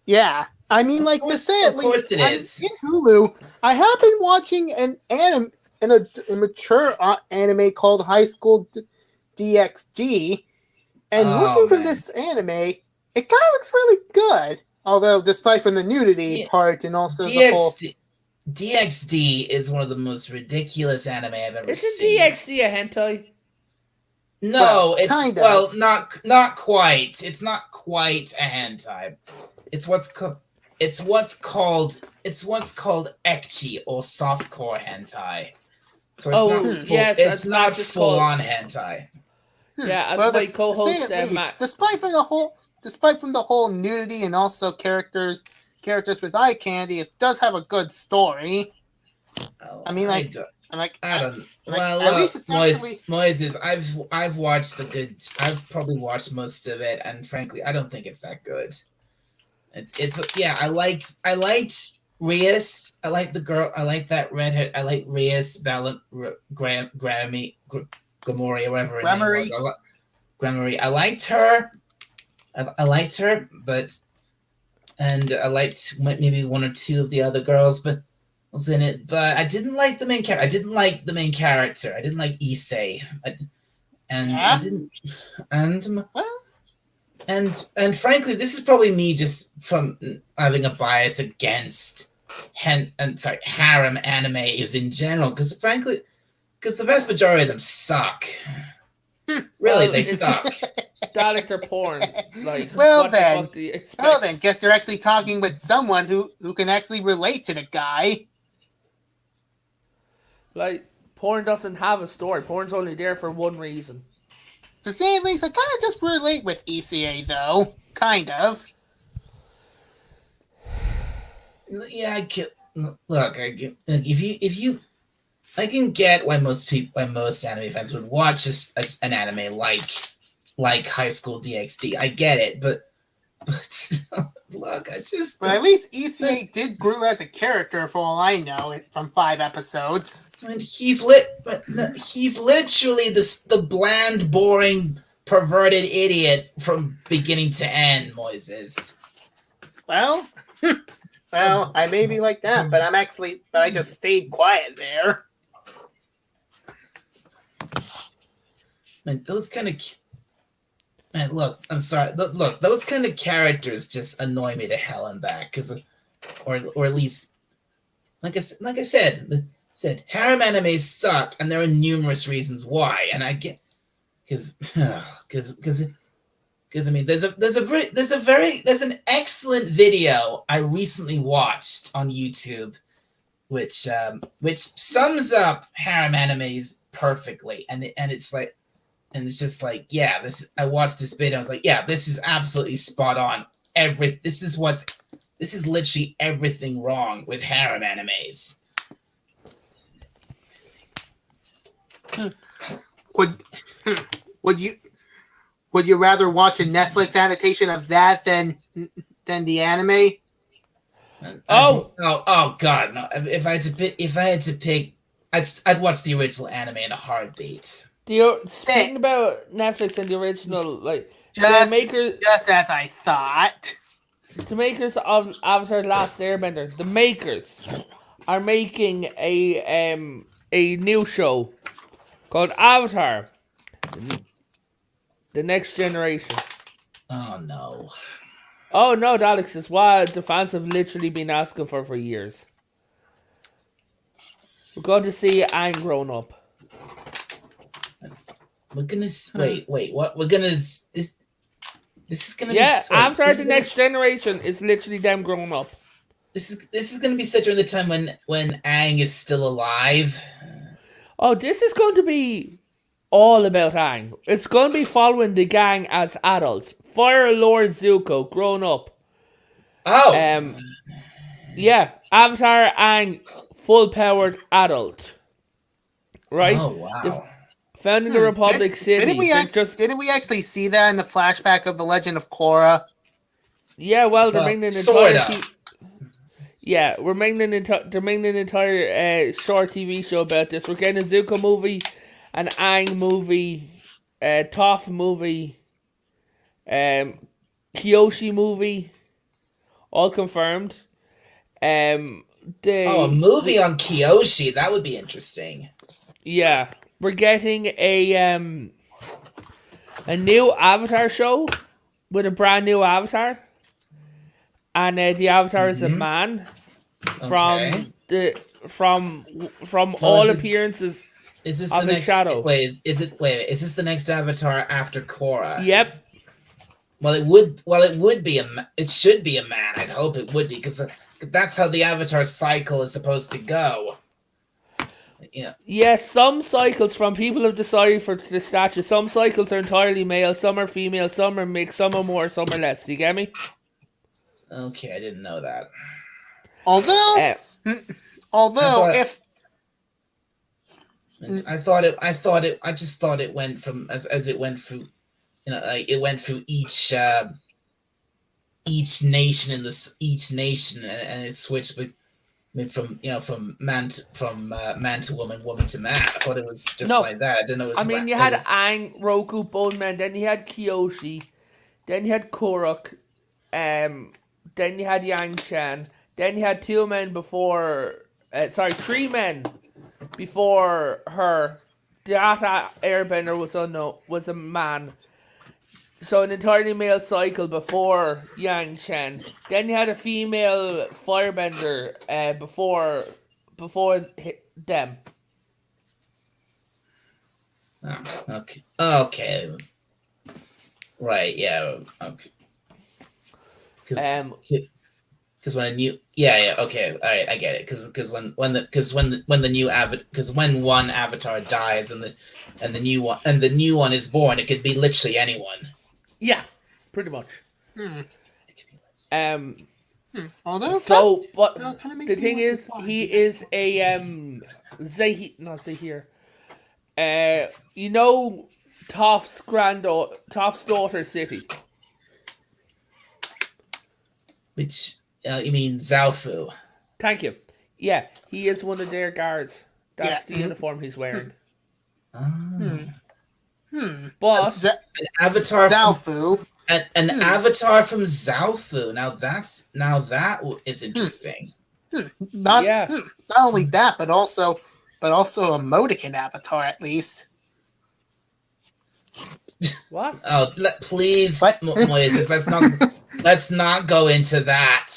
Yeah, I mean, like to say at Of course least, it is. in Hulu, I have been watching an anime, a mature anime called High School DxD, and looking from Man. this anime, it kind of looks really good. Although, despite from the nudity Yeah, part and also the whole, DxD is one of the most ridiculous anime I've ever Isn't seen. DxD a hentai? No, Well, it's kind of. well, not quite. It's not quite a hentai. It's what's called ecchi or softcore hentai. So it's yes, not that's full called. on hentai. Yeah, as well, my to say co-host at least, Matt. despite from the whole nudity and also characters with eye candy, it does have a good story. Oh, I mean, like, I don't. like, Well, at look, least it's actually. Moises, I've watched I've probably watched most of it, and frankly, I don't think it's that good. It's yeah. I liked Rias. I like the girl. I like that redhead. I like Rias, Grammy, Gramory, whatever her name was. Gramory. I liked her. I liked her, and I liked maybe one or two of the other girls, but was in it. But I didn't like the main character. I didn't like the main character. I didn't like Issei. I didn't. And frankly, this is probably me just from having a bias against harem animes in general, because frankly, the vast majority of them suck. Really, they suck. Dalek or porn. Like, Well what then, the fuck do you expect? guess you're actually talking with someone who can actually relate to the guy. Like, porn doesn't have a story. Porn's only there for one reason. To say at least, I kind of just relate with ECA though, kind of. Yeah, I can look. If you, I can get why most anime fans would watch an anime like High School DxD. I get it, but look, I just. But at least ECA did grow as a character, for all I know, from 5 episodes. And he's literally the bland, boring, perverted idiot from beginning to end, Moises. Well, I may be like that, but I just stayed quiet there. Man, those kind of. Man, look, I'm sorry. Look, those kind of characters just annoy me to hell and back, or at least, like I said, harem animes suck, and there are numerous reasons why. And I get, I mean, there's an excellent video I recently watched on YouTube, which sums up harem animes perfectly, and it's like, and it's just like, yeah, I watched this video, I was like, yeah, this is absolutely spot on. This is literally everything wrong with harem animes. Would you rather watch a Netflix adaptation of that than the anime? Oh God, no! If I had to pick, I'd watch the original anime in a heartbeat. Speaking about Netflix and the original, like Just as I thought. The makers of Avatar: The Last Airbender, the makers are making a new show called Avatar: The Next Generation. Oh no! Oh no, Alex, it's what the fans have literally been asking for years. We're going to see Aang grown up. We're gonna wait. What? We're gonna this is gonna be Avatar: The Next Generation is literally them growing up. This is gonna be set during the time when Aang is still alive. Oh, this is going to be all about Aang. It's going to be following the gang as adults. Fire Lord Zuko grown up. Oh. Yeah, Avatar Aang, full powered adult. Right. Oh wow. Founding the Republic City. Didn't we actually see that in the flashback of the Legend of Korra? Yeah, well, they're making an sort entire. Yeah, they're making an entire short TV show about this. We're getting a Zuko movie, an Aang movie, Toph movie, Kyoshi movie, all confirmed. A movie on Kyoshi, that would be interesting. Yeah. We're getting a new Avatar show with a brand new Avatar, and the Avatar is a man from all appearances. Is this of the his next shadow? Is this the next Avatar after Korra? Yep. Well, it would be it should be a man. I'd hope it would be, because that's how the Avatar cycle is supposed to go. Yeah. Yes, some cycles from people have decided for the stature. Some cycles are entirely male, some are female, some are mixed, some are more, some are less. Do you get me? Okay, I didn't know that. Although I just thought it went from as it went through, it went through each nation and it switched from man to woman to man. I thought it was just like that. I didn't know. You had Aang, Roku, Bone Man, then you had Kyoshi, then you had Korok, then you had Yang Chan, then you had 2 men before. 3 men before her. That Airbender was a man. So an entirely male cycle before Yang Chen. Then you had a female firebender before them. Oh, okay. Okay. Right. Yeah. Okay. Because when a new okay, all right, I get it. Because when one avatar dies and the new one is born, it could be literally anyone. Yeah, pretty much. Although, so but the thing is, he is a Zahir. Toph's daughter city. Which you mean Zaofu? Thank you. Yeah, he is one of their guards. That's the uniform he's wearing. But an avatar Zaofu. An avatar from Zaofu. Now that is interesting. Not only that, but also a Modican avatar at least. What? Oh, please, Moises, let's not go into that.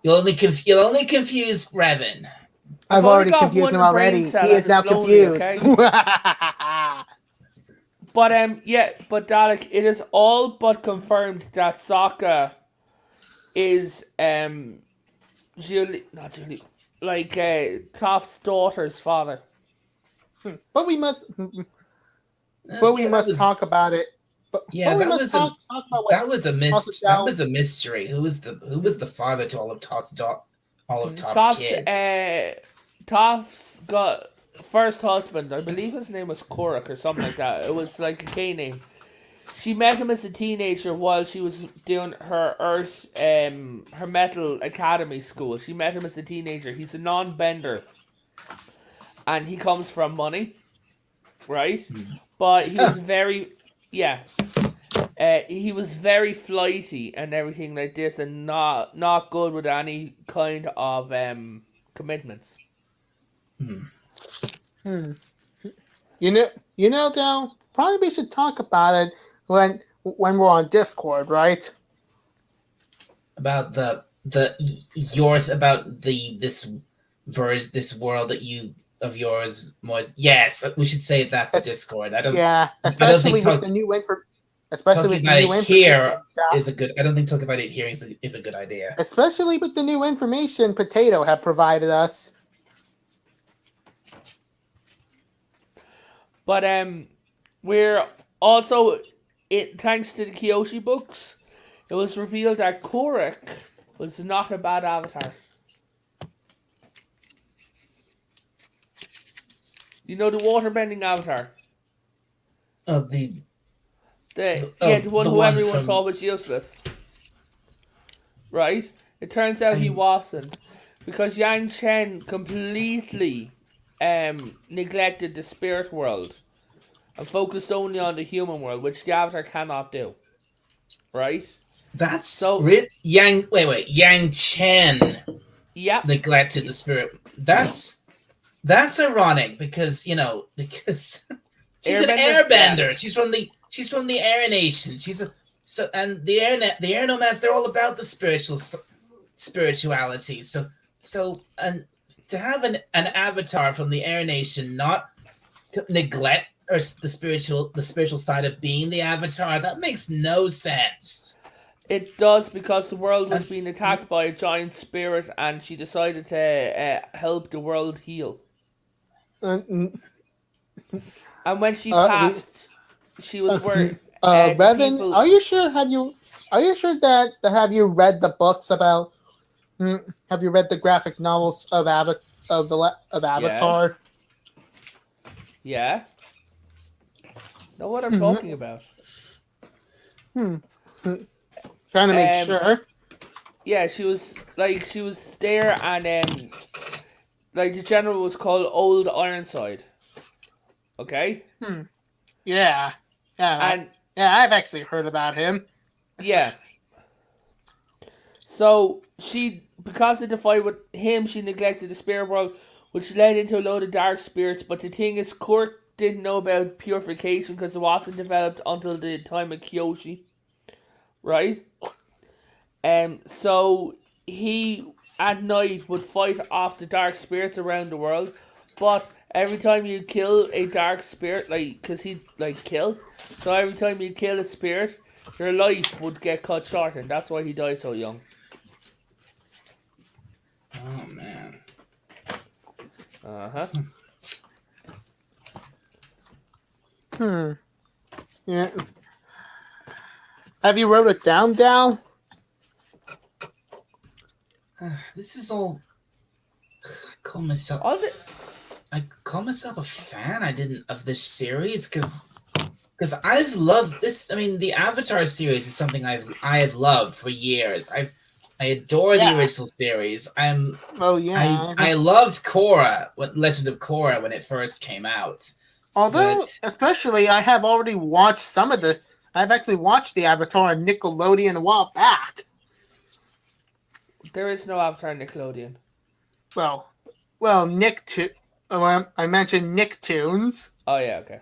You'll only confuse Brevin. I've already confused him already. He is now confused. Okay? but Dalek, it is all but confirmed that Sokka is not Julie, like Toph's daughter's father. But we must that was, talk about it. But we must talk about what that was a that was a mystery. Who was the father to all of Toph's kids? Toph's got first husband, I believe his name was Korak or something like that. It was like a K name. She met him as a teenager while she was doing her her metal academy school. She met him as a teenager. He's a non-bender, and he comes from money, right? But he was he was very flighty and everything like this, and not good with any kind of commitments. You know, Dale, probably we should talk about it when we're on Discord, right? About this world that you of yours, Moise. Yes, we should save that for Discord. Especially with the new information. Here is a good. I don't think talking about it here is a good idea. Especially with the new information Potato have provided us. But we're also thanks to the Kyoshi books, it was revealed that Korak was not a bad avatar. You know the waterbending avatar? Oh, the one who everyone thought was useless. Right? It turns out he wasn't. Because Yang Chen completely neglected the spirit world and focused only on the human world, which the avatar cannot do. Right? That's so Yang Chen neglected the spirit. That's ironic because she's an airbender. Yeah. She's from the Air Nation. And the Air Nomads, they're all about the spirituality. So and to have an avatar from the Air Nation not neglect or the spiritual side of being the avatar, that makes no sense. It does, because the world was being attacked by a giant spirit, and she decided to help the world heal. And when she passed, she was worried. Revan, are you sure? Have you read the books about? Have you read the graphic novels of Avatar? Yeah. Know what I'm talking about? Trying to make sure. Yeah, she was there, and the general was called Old Ironside. Okay. Yeah. I've actually heard about him. Yeah. So because of the fight with him, she neglected the spirit world, which led into a load of dark spirits. But the thing is, Kirk didn't know about purification because it wasn't developed until the time of Kyoshi. Right? So he at night would fight off the dark spirits around the world, but every time you kill a dark spirit, because he'd kill, so every time you kill a spirit, your life would get cut short, and that's why he died so young. Oh man. Yeah. Have you wrote it down, Dal? This is all. I call myself a fan. Of this series because I've loved this. I mean, the Avatar series is something I have loved for years. I adore the original series. I loved Korra, Legend of Korra, when it first came out. Although, especially, I have already watched I've actually watched the Avatar on Nickelodeon a while back. There is no Avatar Nickelodeon. Well, I mentioned Nicktoons. Oh yeah, okay.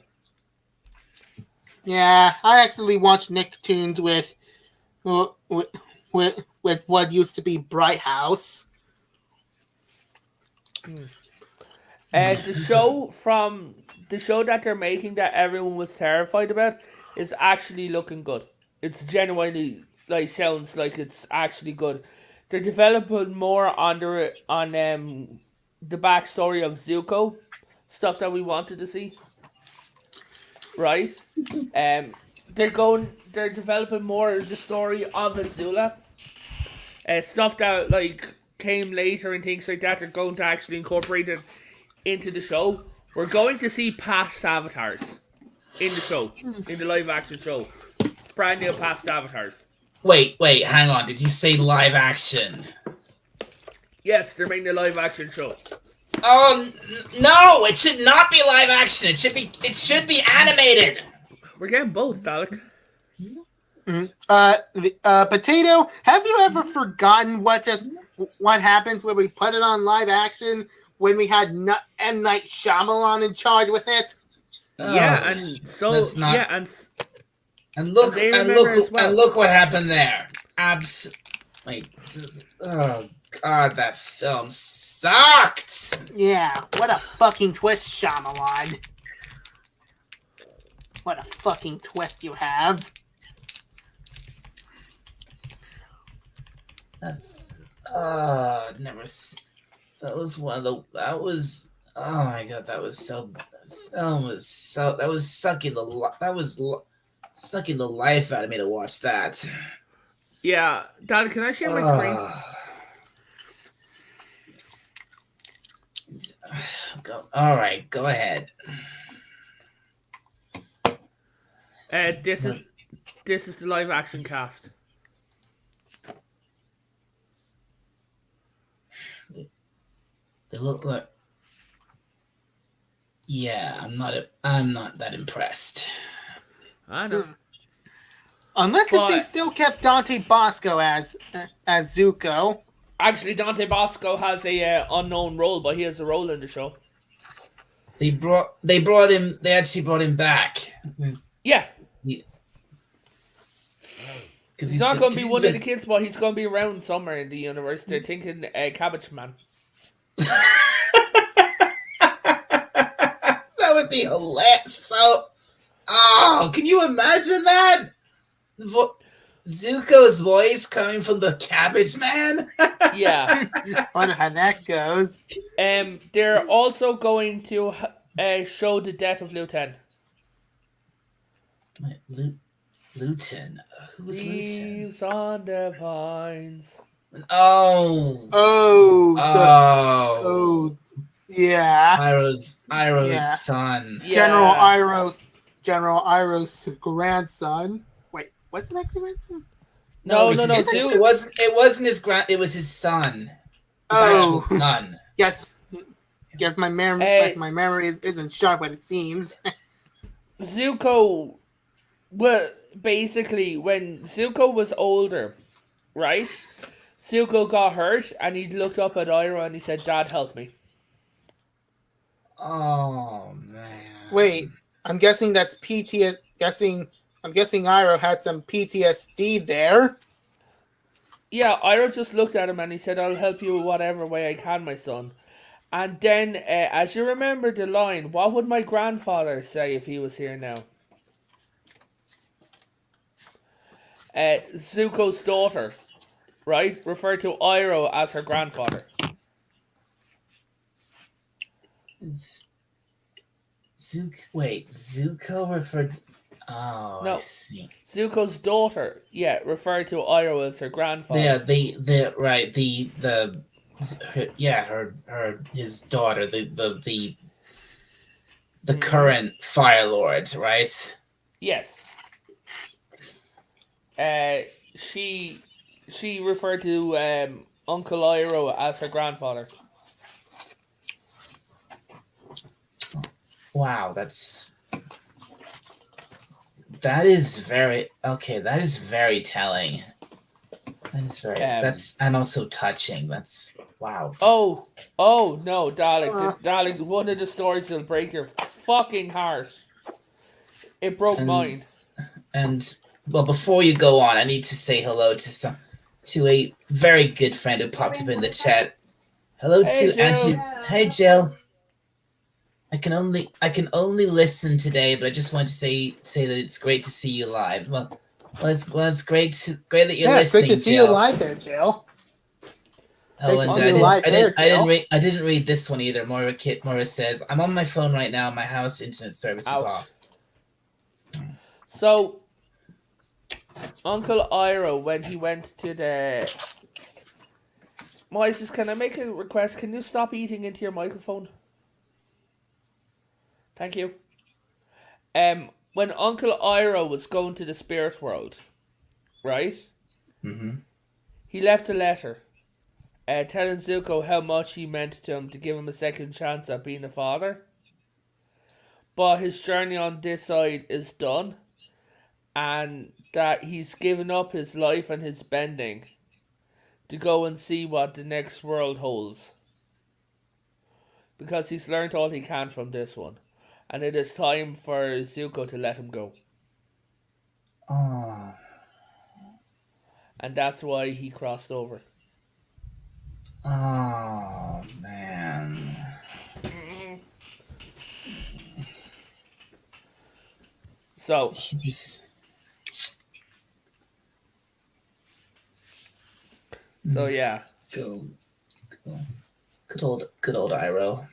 Yeah, I actually watched Nicktoons with what used to be Bright House. The show that they're making that everyone was terrified about is actually looking good. It's genuinely like sounds like it's actually good. They're developing more on the backstory of Zuko, stuff that we wanted to see. Right? They're developing more of the story of Azula. Stuff that like came later and things like that. They're going to actually incorporate it into the show. We're going to see past avatars in the show, in the live action show. Brand new past avatars. Wait, hang on. Did you say live action? Yes, they're making a live action show. Oh no! It should not be live action. It should be animated. We're getting both, Dalek. Potato, have you ever forgotten what happens when we put it on live action when we had M. Night Shyamalan in charge with it? Yeah, and so and look what happened there. Oh God, that film sucked. Yeah, what a fucking twist, Shyamalan. What a fucking twist you have. Never. That was one of the. That was. Oh my God, that was so. Film was so. That was sucking the. That was sucking the life out of me to watch that. Yeah, Dad, can I share my screen? All right, go ahead. This is the live action cast. They look like. Yeah, I'm not that impressed. I know. Unless if they still kept Dante Bosco as Zuko. Actually, Dante Bosco has a unknown role, but he has a role in the show. They actually brought him back. Yeah. He's not going to be one of the kids, but he's going to be around somewhere in the universe. They're thinking Cabbage Man. That would be hilarious. Can you imagine that? Zuko's voice coming from the Cabbage Man? Yeah. Wonder how that goes. They're also going to show the death of Luton. Luton? Who was Luton? Leaves on the vines. Yeah. Iroh's son. Yeah. General Iroh's grandson. Wait, what's the next grandson? No. It wasn't his it was his son. His actual son. Yes. Yes, my memory isn't sharp what it seems. Zuko, well, basically, when Zuko was older, right? Zuko got hurt, and he looked up at Iroh and he said, "Dad, help me." Oh man! Wait, I'm guessing that's PTSD. I'm guessing Iroh had some PTSD there. Yeah, Iroh just looked at him and he said, "I'll help you whatever way I can, my son." And then, as you remember the line, what would my grandfather say if he was here now? Zuko's daughter, right, referred to Iroh as her grandfather. Zuko referred. Oh, no. I see. Zuko's daughter, referred to Iroh as her grandfather. His daughter, the current Fire Lord, right? Yes. She referred to Uncle Iroh as her grandfather. Wow, that is very telling. That is very and also touching. That's wow. Oh no, Dalek. Dalek, one of the stories will break your fucking heart. It broke mine. And well, before you go on, I need to say hello to a very good friend who popped up in the chat. Hello to Auntie. Hey, Jill. I can only listen today, but I just want to say that it's great to see you live. It's great that you're Yeah, it's great listening, to see you Jill. live there, Jill. Oh, Great to and see you live there, Jill. I didn't read this one either. Mora says, "I'm on my phone right now. My house internet service is Ouch. off." So, Uncle Iro, when he went to the... Moises, can I make a request? Can you stop eating into your microphone? Thank you. When Uncle Iro was going to the spirit world, right? Mm-hmm. He left a letter telling Zuko how much he meant to him to give him a second chance at being a father. But his journey on this side is done, and that he's given up his life and his bending to go and see what the next world holds. Because he's learned all he can from this one. And it is time for Zuko to let him go. Oh. And that's why he crossed over. Oh man. So, yeah. Good old Iroh.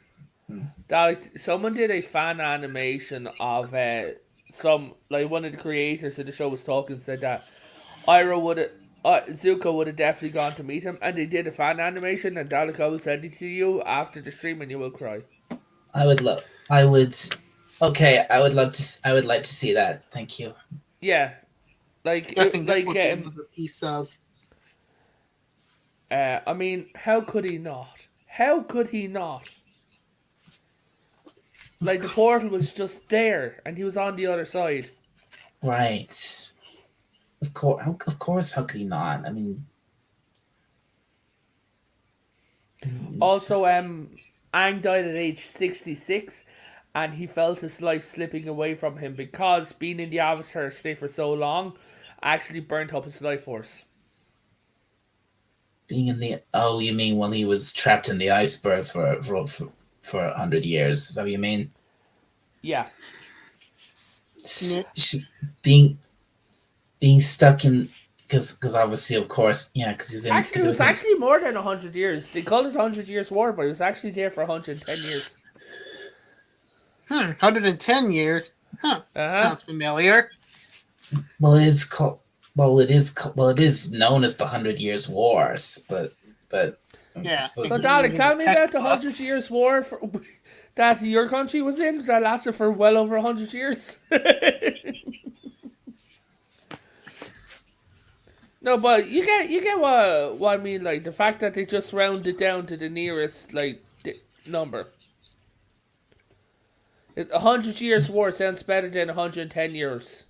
Someone did a fan animation of one of the creators of the show was talking, said that Zuko would have definitely gone to meet him, and they did a fan animation, and Dalek, I will send it to you after the stream, and you will cry. I would like to see that. Thank you. Yeah, a piece of. I mean, how could he not? How could he not? Like, the portal was just there, and he was on the other side. Right. Of course. How could he not? I mean. Also, Aang died at age 66, and he felt his life slipping away from him because being in the Avatar state for so long actually burnt up his life force. Being in the you mean when he was trapped in the iceberg for 100 years? Is that what you mean? Yeah. Being stuck in because obviously, of course, yeah. Because he was in. Actually, it was actually more than 100 years. They called it 100 Years War, but it was actually there for 110 years. 110 years. Huh. Sounds familiar. Well, it is called. Well, it is known as the 100 Years Wars, but yeah. So, Dalek, tell me about the 100 Years War that your country was in. That lasted for well over 100 years. No, but you get what I mean. Like the fact that they just round it down to the nearest number. 100 Years War sounds better than 110 years.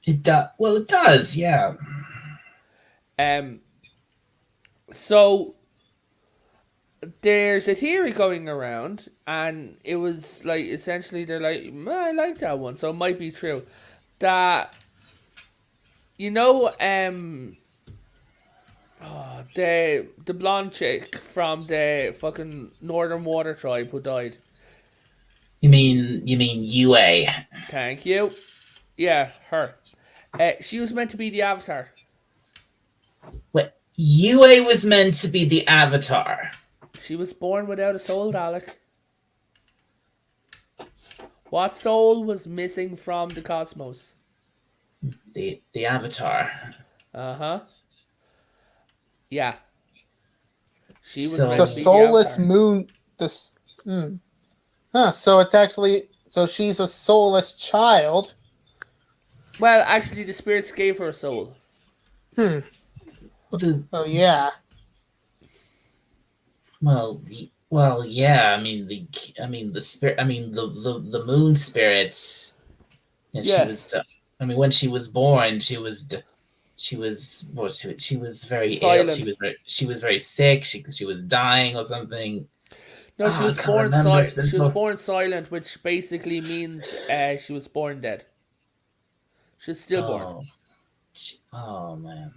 It does. Well, it does. Yeah. So there's a theory going around, and it was like essentially they're like, I like that one, so it might be true. That the blonde chick from the fucking Northern Water tribe who died. You mean Yue? Thank you. Yeah, her. She was meant to be the Avatar. What? Yue was meant to be the Avatar. She was born without a soul, Dalek. What soul was missing from the cosmos? The Avatar. Uh-huh. Yeah. She was the soulless moon. So it's actually she's a soulless child. Well, actually, the spirits gave her a soul. Oh yeah. Well, yeah. I mean the spirit. I mean the moon spirits. And yes. She was. I mean, when she was born, she was very silent. Ill. She was very sick. She was dying or something. No, she was born silent. She was born silent, which basically means she was born dead. She's stillborn. Oh man.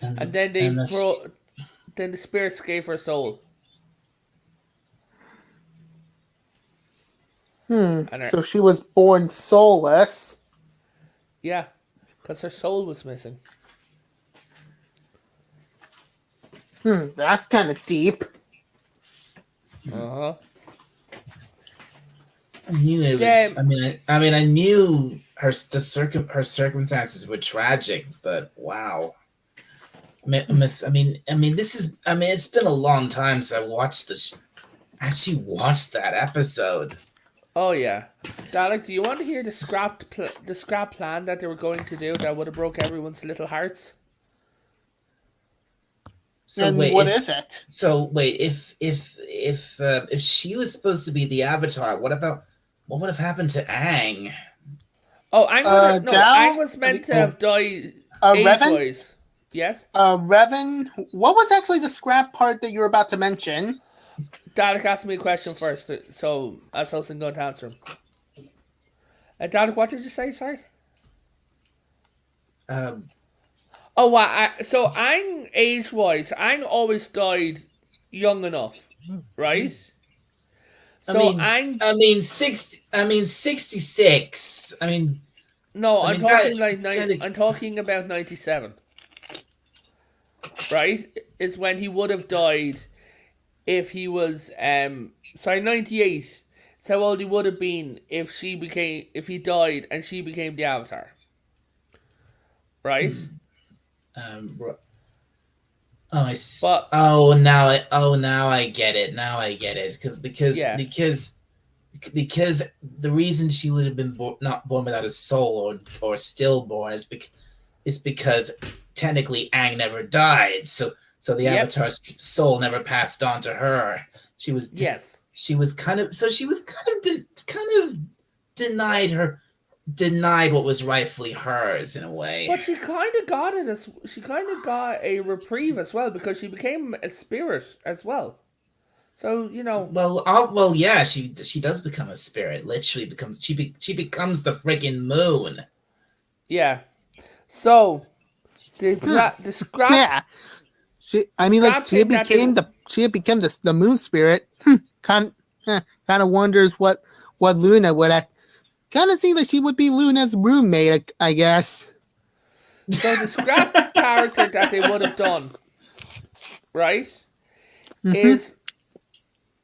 And then then the spirits gave her soul. And her, So she was born soulless. yeah, because her soul was missing. That's kind of deep. Uh-huh. I knew it was. Damn. I knew her circumstances were tragic, but wow. This is. It's been a long time since I watched this. Actually, watched that episode. Oh yeah, Dalek. Do you want to hear the scrap plan that they were going to do that would have broke everyone's little hearts? So And wait, what is it? So wait, if she was supposed to be the Avatar, what would have happened to Aang? Oh, Aang was meant to have died Revan? age-wise. Yes? Revan, what was actually the scrap part that you were about to mention? Dalek asked me a question first, so I was going to answer him. Dalek, what did you say? Sorry? Oh, wow. So Aang, age-wise, Aang always died young enough, right? So Aang... 66. No, I'm talking that, I'm talking about 97. Right? Is when he would have died if he was 98. It's how old he would have been if he died and she became the Avatar. Right? Now I get it. Now I get it. Because the reason she would have been not born without a soul or stillborn is because technically Aang never died. So the Avatar's soul never passed on to her. She was kind of denied what was rightfully hers in a way. But she kind of got a reprieve as well because she became a spirit as well. So yeah, she does become a spirit. Literally becomes she becomes the freaking moon. Yeah. So the scrap. Yeah. She had become the moon spirit. Kind of wonders what Luna would act. Kind of seems like she would be Luna's roommate, I guess. So the scrap character that they would have done, right, is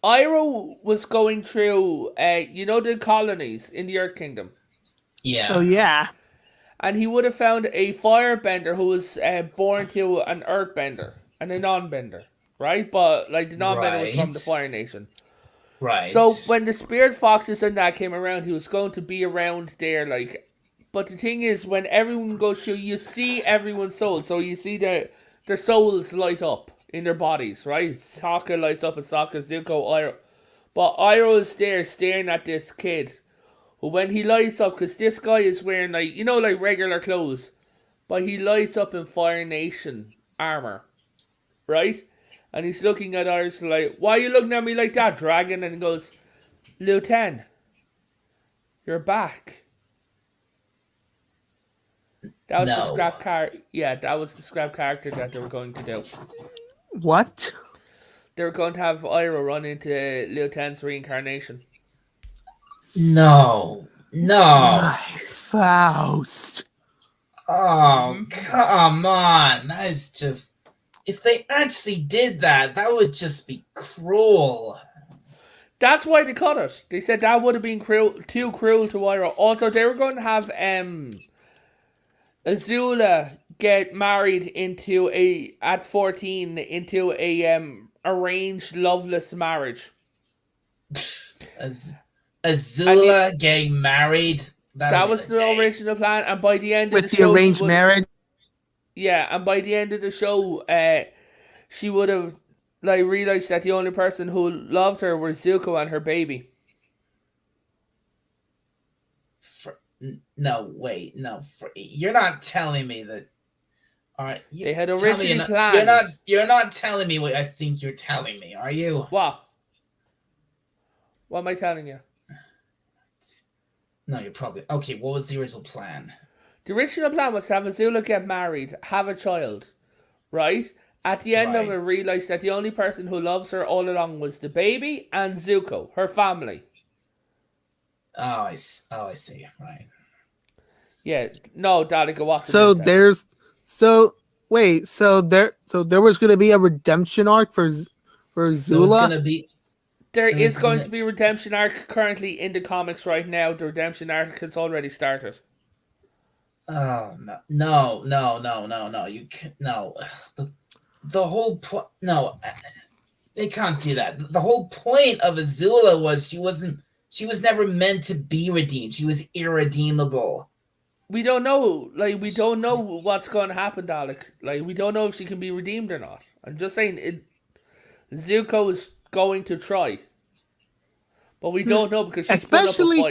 Iroh was going through, the colonies in the Earth Kingdom. Yeah. Oh yeah. And he would have found a firebender who was born to an earthbender and a non-bender, right? But the non-bender was from the Fire Nation. Right. So when the spirit foxes and that came around, he was going to be around there, But the thing is, when everyone goes through, you see everyone's soul. So you see their souls light up in their bodies, right? Sokka lights up as Sokka, Zuko, Iroh. But Iroh is there staring at this kid. Who, when he lights up, because this guy is wearing, regular clothes. But he lights up in Fire Nation armor, right? And he's looking at ours why are you looking at me like that, dragon? And he goes, Lieutenant, you're back. That was the scrap that was the scrap character that they were going to do. What? They were going to have Iroh run into Lieutenant's reincarnation. No. Faust. Oh, come on. That is just... If they actually did that, that would just be cruel. That's why they cut it. They said that would have been too cruel to Iroh. Also, they were going to have Azula get married at 14 into a arranged loveless marriage. Azula getting married? That was the original plan, and by the end of the show... With the arranged marriage? Yeah, and by the end of the show, she would have realized that the only person who loved her was Zuko and her baby. You're not telling me that. All right, they had originally planned. You're not telling me what I think you're telling me, are you? What? What am I telling you? No, you're probably okay. What was the original plan? The original plan was to have Azula get married, have a child, right? At the end of it, realize that the only person who loves her all along was the baby and Zuko, her family. Oh, I see. Right. Yeah, no, Dalek, what's the So news then? there's so wait, so there was gonna be a redemption arc for There was Zula. gonna be. There There is was going gonna. to be a redemption arc currently in the comics right now. The redemption arc has already started. Oh no! No! No! No! No! No! You can't. No. The whole point. No, they can't do that. The whole point of Azula was she wasn't. She was never meant to be redeemed. She was irredeemable. We don't know, like, we don't know what's going to happen, Dalek. Like, we don't know if she can be redeemed or not. I'm just saying, Zuko is going to try. But we don't know because she put up a especially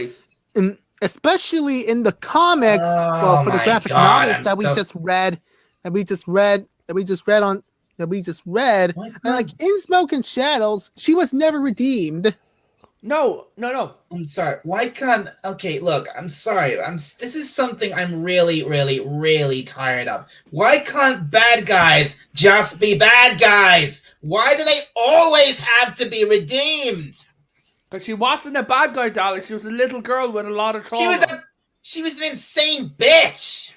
fight. especially in the comics, well, Oh for the my graphic god! novels I'm that we so. just read, that we just read, that we just read on, that we just read, Why and like can't? in Smoke and Shadows, she was never redeemed. No, no, no. I'm sorry. Why can't? Okay, look. I'm sorry. This is something I'm really, really, really tired of. Why can't bad guys just be bad guys? Why do they always have to be redeemed? Because she wasn't a bad guy, Dalek. She was a little girl with a lot of She was trauma. a. She was an insane bitch.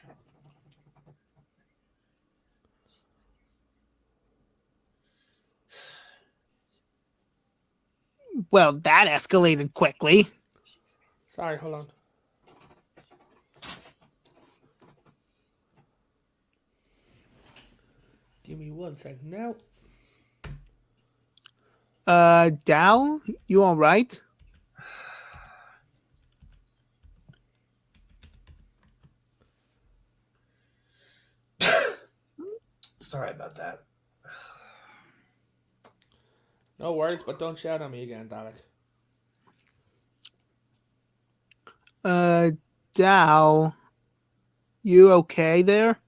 Well, that escalated quickly. Sorry, hold on. Give me 1 second now. Dal, you all right? Sorry about that. No worries, but don't shout at me again, Dalek. Dal, you okay there?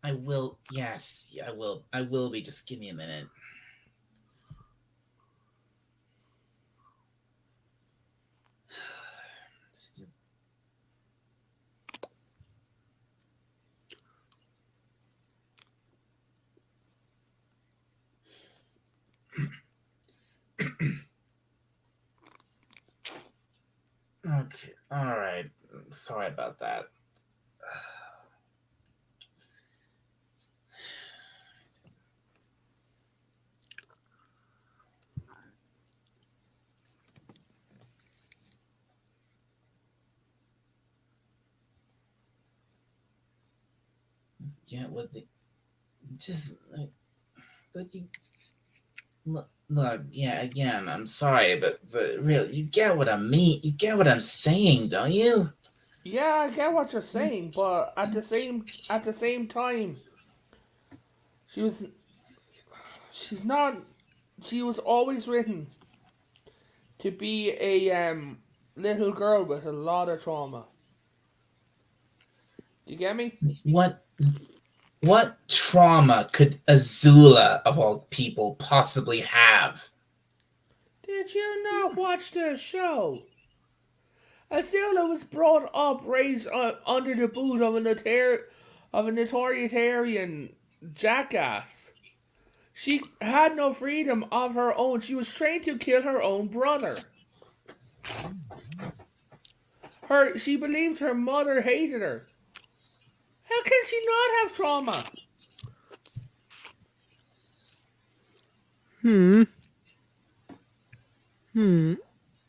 I will. Yes, I will. I will be. Just give me a minute. Okay. All right. Sorry about that. Yeah, what the just but you look, yeah, again, I'm sorry, but really, you get what I mean. You get what I'm saying, don't you? Yeah, I get what you're saying, but at the same time, she was she's not she was always written to be a little girl with a lot of trauma. Do you get me? What what trauma could Azula of all people possibly have? Did you not watch the show? Azula was brought up, raised under the boot of a notorious jackass. She had no freedom of her own. She was trained to kill her own brother. She believed her mother hated her. How can she not have trauma? Hmm. Hmm.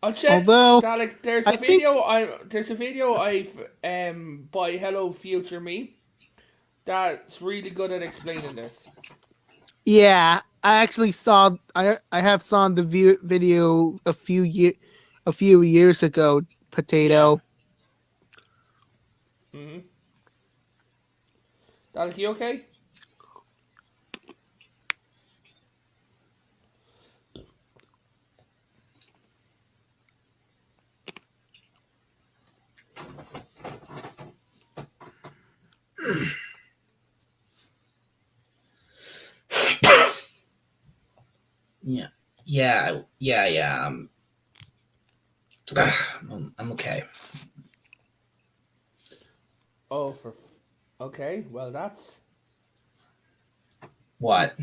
I'll check. Although, Dalek, I think, there's a video I've by Hello Future Me that's really good at explaining this. yeah, I actually saw, I have saw the video a few years ago, Potato. Mm-hmm. Dalek, you okay? Yeah, yeah. I'm okay. Oh, okay. Well, that's What?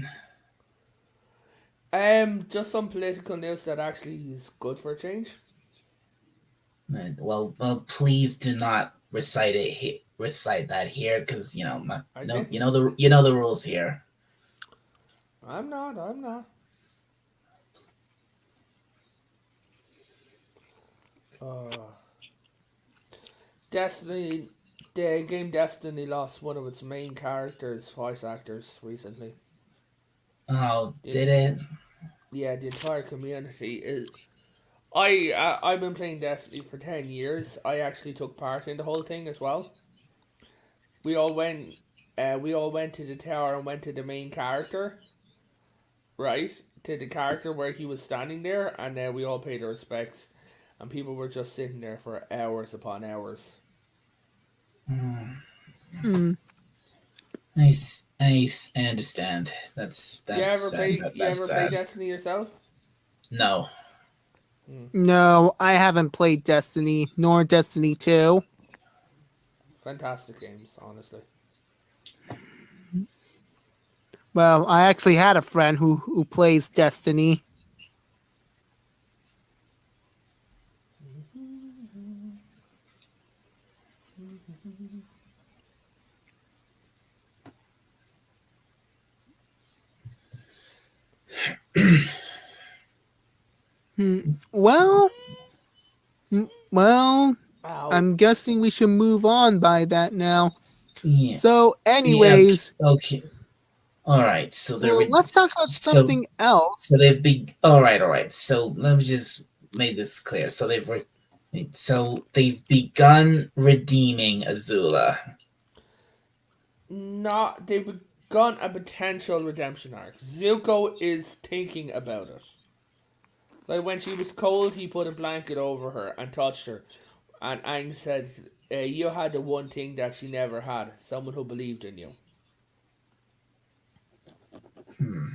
just some political news that actually is good for a change. Well, please do not recite it. Recite that here, because I did. you know the rules here. I'm not. I'm not. Uh, Destiny. The game Destiny lost one of its main characters, voice actors, recently. Oh, The, did it? yeah, the entire community is. I've been playing Destiny for 10 years. I actually took part in the whole thing as well. We all went. We all went to the tower and went to the main character, right? To the character where he was standing there, and we all paid our respects. And people were just sitting there for hours upon hours. Hmm. I understand. You That's ever play sad. Destiny yourself? No. Hmm. No, I haven't played Destiny nor Destiny 2. Fantastic games, honestly. Well, I actually had a friend who plays Destiny. Hmm. Well, well, Ow. I'm guessing we should move on by that now. Yeah. So, Yeah. anyways, Okay. All right. so let's talk about something So else. they've been all right. All right. So let me just make this clear. So they've begun redeeming Azula. Not they've begun a potential redemption arc. Zuko is thinking about it. Like when she was cold, he put a blanket over her and touched her. And Aang said, "You had the one thing that she never had: someone who believed in you." Hmm.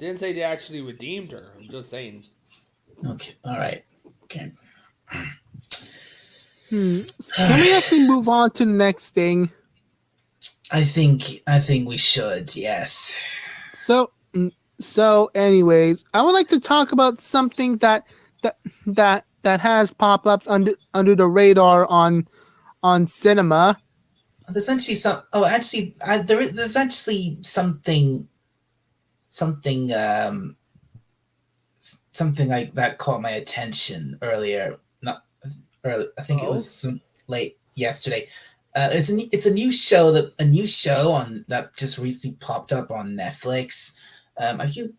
Didn't say they actually redeemed her. I'm just saying. Okay. All right. Okay. Can we actually move on to the next thing? I think we should. Yes. So, anyways, I would like to talk about something that that has popped up under the radar on cinema. There's actually some. Oh, actually, there's actually something something like that caught my attention earlier. Not early. I think it was Oh, late yesterday. It's a new show on that just recently popped up on Netflix. Have you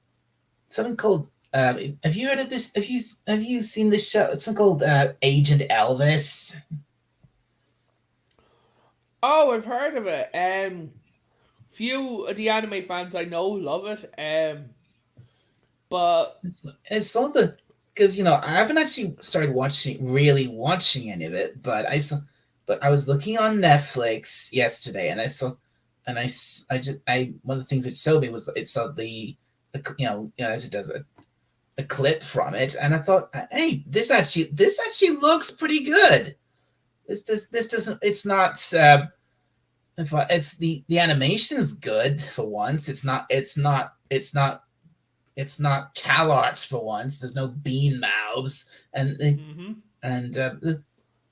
something called? Have you heard of this? Have you seen this show? It's something called Agent Elvis. oh, I've heard of it. Few of the anime fans I know love it. But It's all the because I haven't actually started watching any of it, but I was looking on Netflix yesterday, and I saw, and I just one of the things it showed me was it saw as it does a clip from it, and I thought, hey, this actually looks pretty good. This doesn't it's not if I, it's the animation is good for once. It's not CalArts for once. There's no bean mouths, mm-hmm. and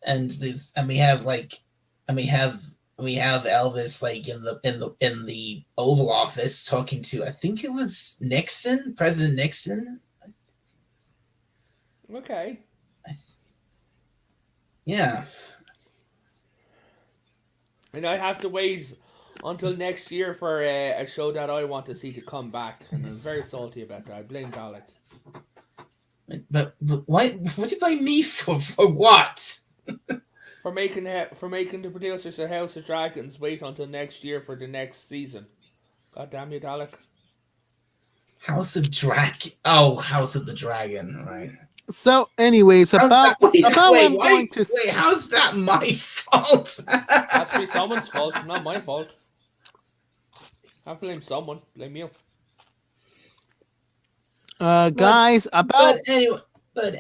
and we have Elvis like in the Oval Office talking to, I think it was Nixon, President Nixon. Okay. Yeah. And I have to wait until next year for a show that I want to see to come back, and I'm very salty about that. I blame Dalek But why? What do you blame me for? For what? for making the producers of House of Dragons wait until next year for the next season. God damn you, Dalek. House of Dragon. Oh, House of the Dragon. Right. So, anyways, How's that? Wait, about what wait, I'm why? going to Wait, how's that my fault? Has to be someone's fault, not my fault. I blame someone. Blame you. but guys, about but anyway, but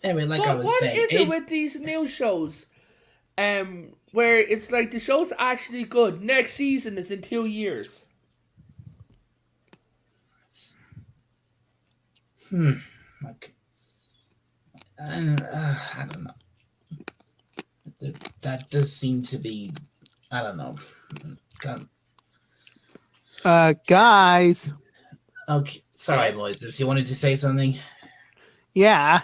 anyway, like I But was what saying, is it with these new shows? Where it's like the show's actually good. Next season is in 2 years. Like, I don't know. That does seem to be. I don't know. God. Guys, Okay, sorry, Yes. Moises. You wanted to say something? yeah.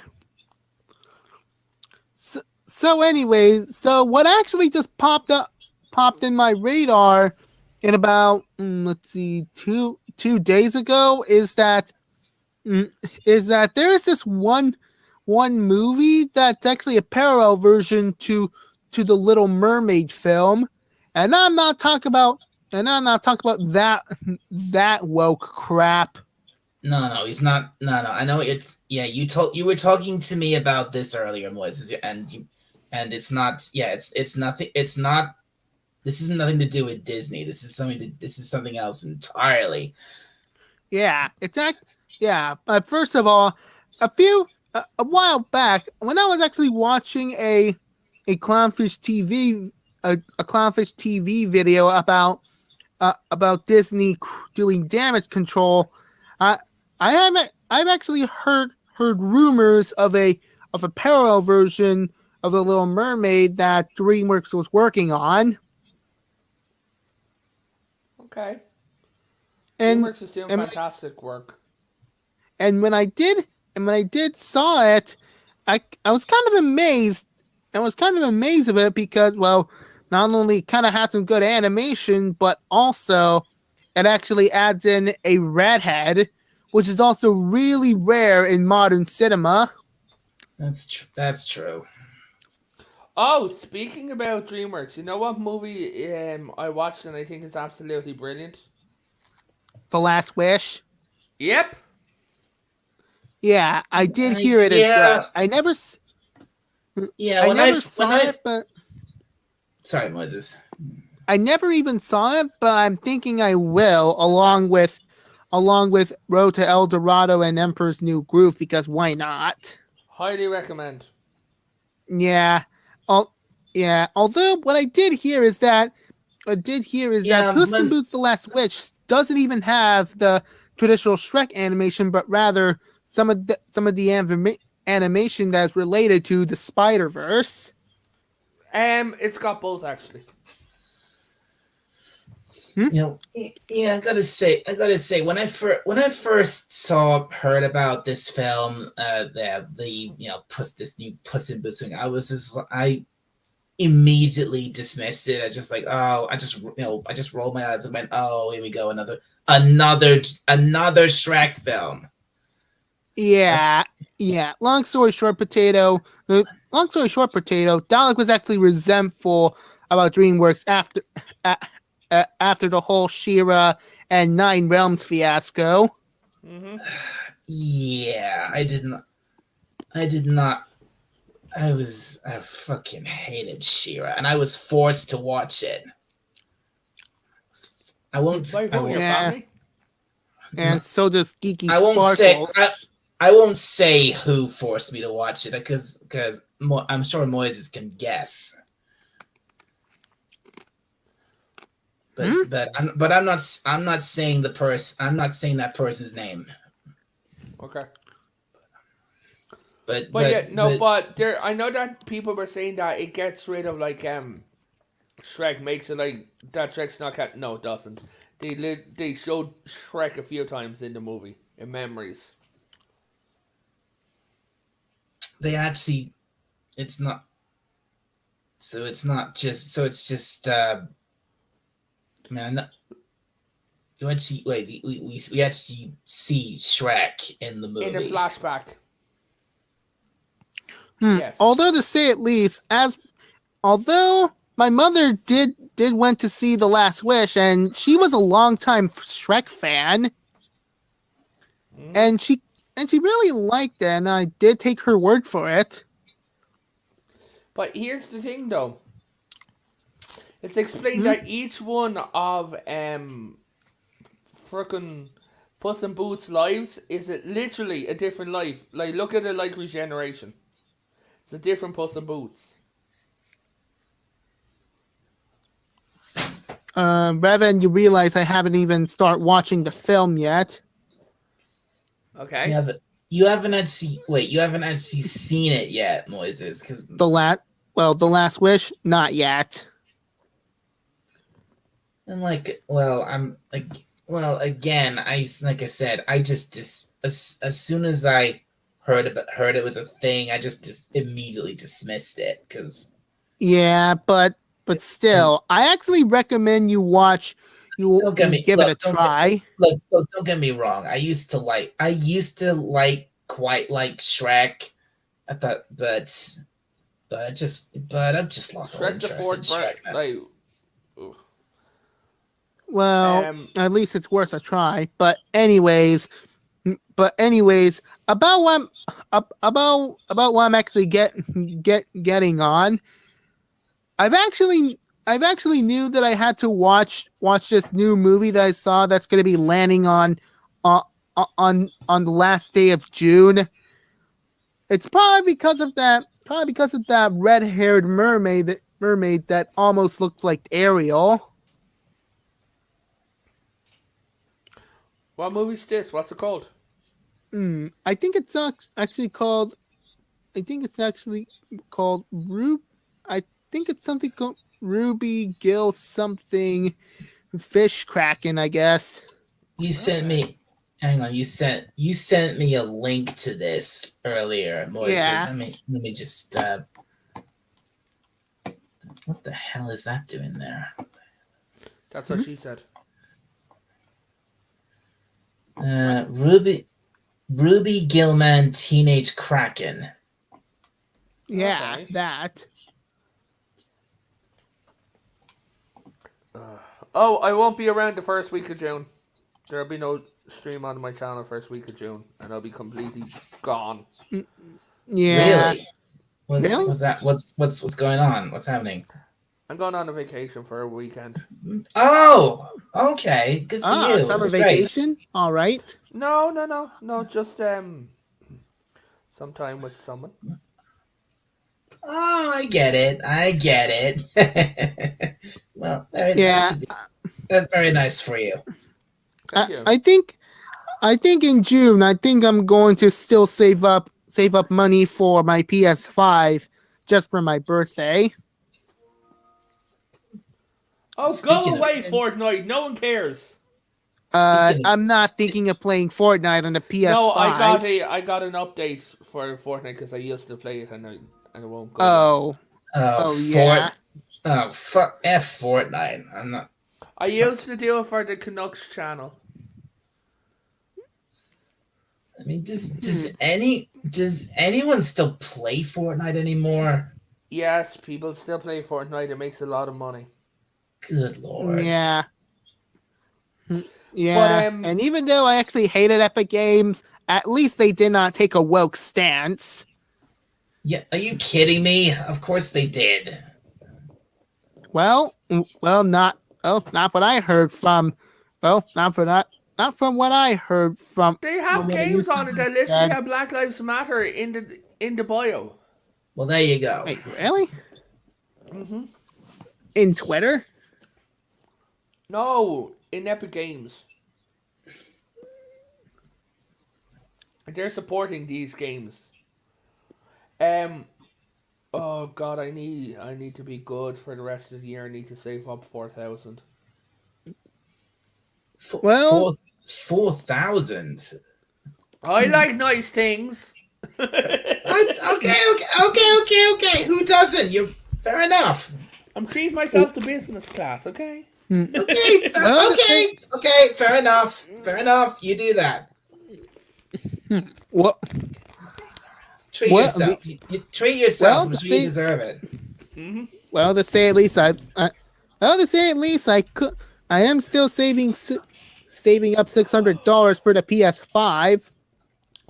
So anyway, so what actually just popped in my radar in about let's see, two days ago is that there's this one movie that's actually a parallel version to the Little Mermaid film, and I'm not talking about that woke crap. No, he's not. No. I know it's. Yeah, you were talking to me about this earlier, Moises, and it's not. Yeah, it's nothing. It's not. This is nothing to do with Disney. This is something else entirely. Yeah, yeah. But first of all, a while back, when I was actually watching a clownfish TV a clownfish TV video about Disney doing damage control, I I've actually heard rumors of a parallel version of the Little Mermaid that DreamWorks was working on, Okay. and DreamWorks is doing and fantastic work. And when I did saw it, I was kind of amazed. I was kind of amazed of it because, well, not only kind of had some good animation, but also it actually adds in a redhead, which is also really rare in modern cinema. That's true. Oh, speaking about DreamWorks, you know what movie I watched and I think is absolutely brilliant? The Last Wish. Yep. Yeah, I did hear it as good. Yeah. I never saw it, but sorry, Moses. I never even saw it, but I'm thinking I will, along with Road to El Dorado and Emperor's New Groove, because why not? Highly recommend. Yeah. Yeah. Although what I did hear is that Puss in Boots: The Last Wish doesn't even have the traditional Shrek animation, but rather some of the animation that's related to the Spider-Verse. It's got both actually. Yeah, I gotta say, when I first heard about this film, this new Puss in Boots thing, I immediately dismissed it. I just like, oh, I just rolled my eyes and went, oh, here we go, another Shrek film. Yeah, yeah. Long story short, Potato. Dalek was actually resentful about DreamWorks after the whole She-Ra and Nine Realms fiasco. Mm-hmm. Yeah, I did not. I fucking hated She-Ra, and I was forced to watch it. I won't. And so does Geeky I won't Sparkles. I won't say who forced me to watch it because I'm sure Moises can guess. But I'm not saying that person's name. Okay. But there. I know that people were saying that it gets rid of Shrek, makes it like that Shrek's not cat. No, it doesn't. They showed Shrek a few times in the movie in memories. They actually, it's not. So it's not just. So it's just. Man, you actually we actually see Shrek in the movie in a flashback. Yes. Although to say at least, although my mother did went to see The Last Wish, and she was a longtime Shrek fan, and she really liked it, and I did take her word for it. But here's the thing, though. It's explained that each one of frickin' Puss in Boots' lives is literally a different life. Like, look at it like regeneration. It's a different Puss in Boots. Revan, you realize I haven't even started watching the film yet. Okay. you haven't actually seen it yet, Moises, because The Last Wish, not yet. and again, like I said, I just as soon as I heard it was a thing, I just immediately dismissed it because Yeah, but still, I actually recommend you watch. You don't get me give it a don't try. look, don't get me wrong. I used to quite like Shrek. I thought, but I've just lost all Shrek the interest in Fourth part, Shrek now. like, ugh. Well, at least it's worth a try. But anyways, about what I'm actually getting on. I've actually knew that I had to watch this new movie that I saw that's going to be landing on the last day of June. It's probably because of that red-haired mermaid that almost looked like Ariel. What movie's this? What's it called? I think it's actually called. I think it's actually called I think it's something called Ruby Gill something Fish Kraken, I guess. You sent me. Hang on, you sent me a link to this earlier, Moises. Yeah. Let me just. What the hell is that doing there? That's what she said. Ruby Gilman Teenage Kraken. Yeah, Okay. that. Oh, I won't be around the first week of June. There'll be no stream on my channel first week of June, and I'll be completely gone. Yeah. Really? What's that? What's going on? What's happening? I'm going on a vacation for a weekend. Oh, okay. Good for you. Summer That's great. vacation. All right. No. Just some time with someone. Oh, I get it. Well, Yeah. that's very nice for you. Thank you. I think in June, I think I'm going to still save up money for my PS5 just for my birthday. Oh, Speaking go of- away, Fortnite. No one cares. I'm not thinking of playing Fortnite on the PS5. No, I got an update for Fortnite because I used to play it and it won't go. Yeah. Oh, fuck Fortnite. I'm not. I used to do it for the Canucks channel. I mean, does anyone still play Fortnite anymore? Yes, people still play Fortnite. It makes a lot of money. Good lord. Yeah. Yeah. But, and even though I actually hated Epic Games, at least they did not take a woke stance. Yeah, are you kidding me? Of course they did. Not what I heard from. Well, not from what I heard from. They have what games on it that YouTubers literally said. have Black Lives Matter in the bio. Well, there you go. Wait, really? Mm-hmm. In Twitter? No, in Epic Games. They're supporting these games. Oh god, I need to be good for the rest of the year. I need to save up 4,000. Well- 4,000. I like nice things. Okay. Who doesn't? You're fair enough. I'm treating myself to business class, okay? Okay. Well, Okay. Fair enough. You do that. What? Treat Well, yourself. You treat yourself. well, I'm to sure say- you deserve it. Well, to say at least I am still saving up $600 for the PS5.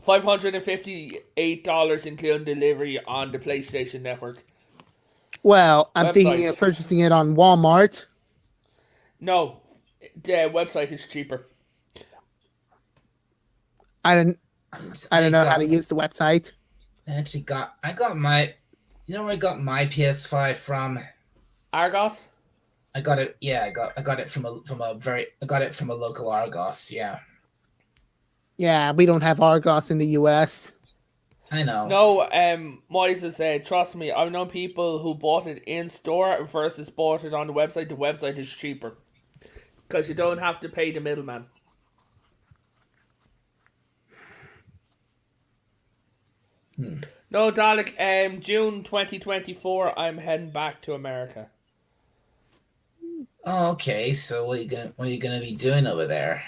$558 including delivery on the PlayStation Network. Well, I'm Website. thinking of purchasing it on Walmart. No, the website is cheaper. I don't know how to use the website. I got my. You know where I got my PS5 from? Argos? I got it. Yeah, I got it from a local Argos. Yeah. Yeah, we don't have Argos in the U.S. I know. No, Moises said, trust me, I've known people who bought it in store versus bought it on the website. The website is cheaper because you don't have to pay the middleman. No, Dalek, June 2024, I'm heading back to America. Oh, okay. So what are you gonna be doing over there?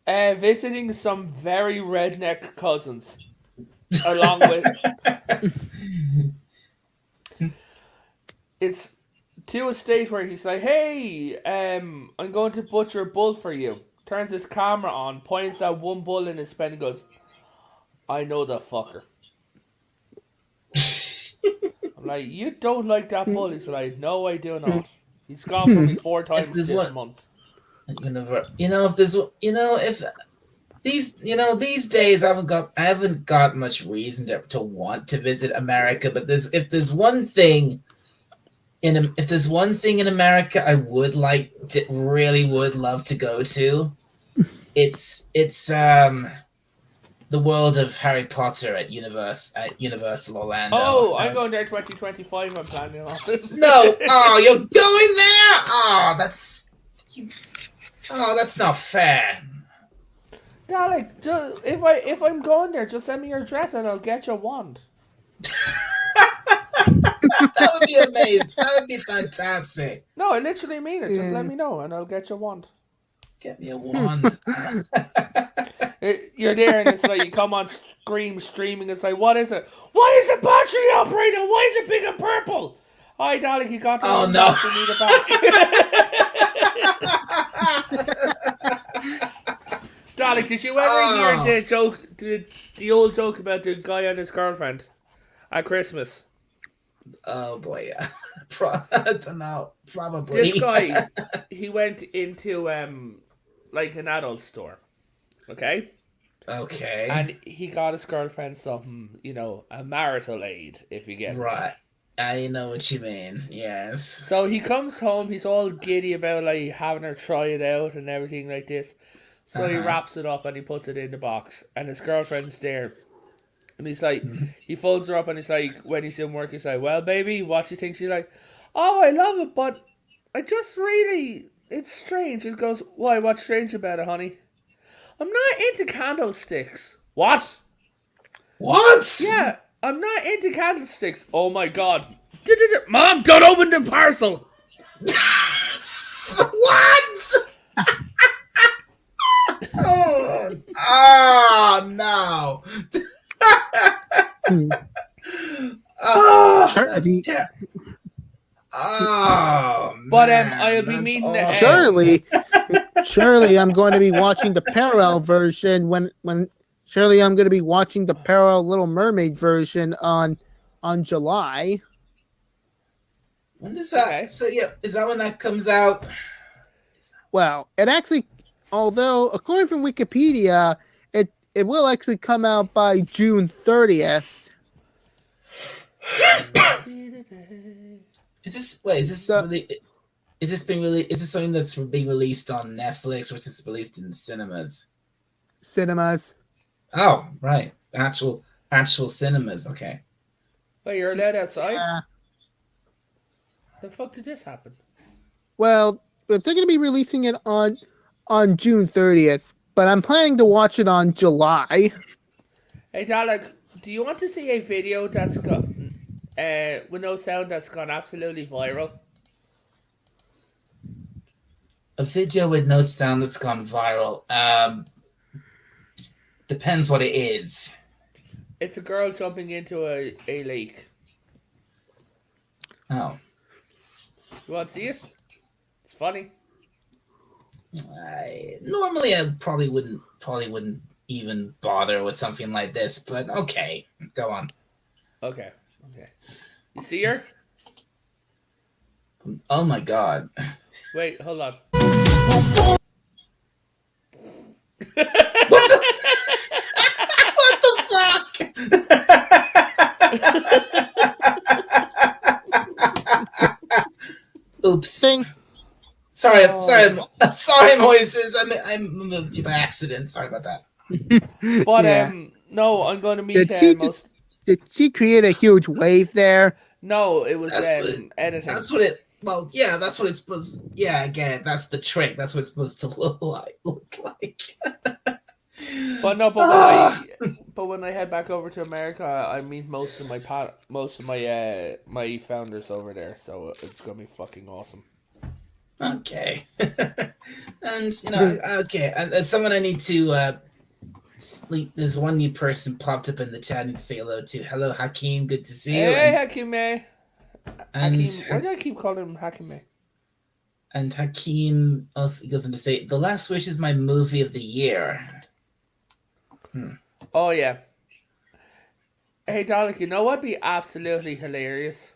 Visiting some very redneck cousins, along with it's to a state where he's like, "Hey, I'm going to butcher a bull for you." Turns his camera on, points at one bull in his pen, and goes, "I know the fucker." I'm like, "You don't like that bull?" He's like, "No, I do not." He's gone for me 4 times this month. If there's, if these days I haven't got much reason to want to visit America, but if there's one thing in America I would really would love to go to, it's the world of Harry Potter at Universal Orlando. Oh, I'm going there 2025. I'm planning on this. No, oh, you're going there? Oh, that's not fair. Dalek, if I'm going there, just send me your address and I'll get you a wand. That would be amazing. That would be fantastic. No, I literally mean it. Just let me know and I'll get you a wand. Get me a wand. You're there and it's like you come on streaming. It's like, what is it? Why is the battery operating? Why is it big and purple? Hi, Dalek, you got to Oh no! You need it back. Dalek, did you ever hear the joke, the old joke about the guy and his girlfriend at Christmas? Oh boy, yeah. I don't know. Probably. This guy, he went into like an adult store, okay? Okay. And he got his girlfriend something, a marital aid, if you get right. I know what you mean. Yes. So he comes home. He's all giddy about like having her try it out and everything like this. So he wraps it up and he puts it in the box, and his girlfriend's there. And he's like, he folds her up and he's like, when he's in work, he's like, "Well, baby, what do you think?" She's like, "Oh, I love it, but I just really, it's strange." He goes, "Why? What's strange about it, honey?" "I'm not into candlesticks." "What?" What? "Yeah, I'm not into candlesticks." "Oh my god." "Mom, don't open the parcel." What? Oh no. Oh, that's But man, I'll be meeting Surely I'm going to be watching the parallel version when surely I'm going to be watching the parallel Little Mermaid version on July. When is that? Okay. So yeah, is that when that comes out? Well, it actually, although according from Wikipedia, it will actually come out by June 30th. Is this something that's being released on Netflix, or is this released in cinemas? Cinemas. Oh, right. Actual cinemas, okay. Wait, you're allowed outside? The fuck did this happen? Well, they're going to be releasing it on June 30th, but I'm planning to watch it on July. Hey, Dalek, do you want to see a video that's got with no sound that's gone absolutely viral? A video with no sound that's gone viral. Depends what it is. It's a girl jumping into a lake. Oh. You want to see it? It's funny. Normally I probably wouldn't even bother with something like this, but okay, go on. Okay. You see her? Oh my god. Wait, hold on. What the fuck? Oops. Thing. Sorry, Moises. I moved you by accident. Sorry about that. But Yeah. no, I'm going to meet Did she most. just did she create a huge wave there? No, it was That's what. editing. That's what it. Well, yeah, that's what it's supposed. Yeah, again, that's the trick. That's what it's supposed to look like. But no, Ah, but when I head back over to America, I meet most of my founders over there, so it's gonna be fucking awesome. okay. And okay, and there's someone I need to. There's one new person popped up in the chat. I need to say hello to. Hello, Hakeem. Good to see you. Hey, Hakime. And Hakeem, why do I keep calling him Hakime? and Hakeem also goes on to say, "The Last Wish is my movie of the year." Oh yeah. Hey, Dalek, you know what'd be absolutely hilarious?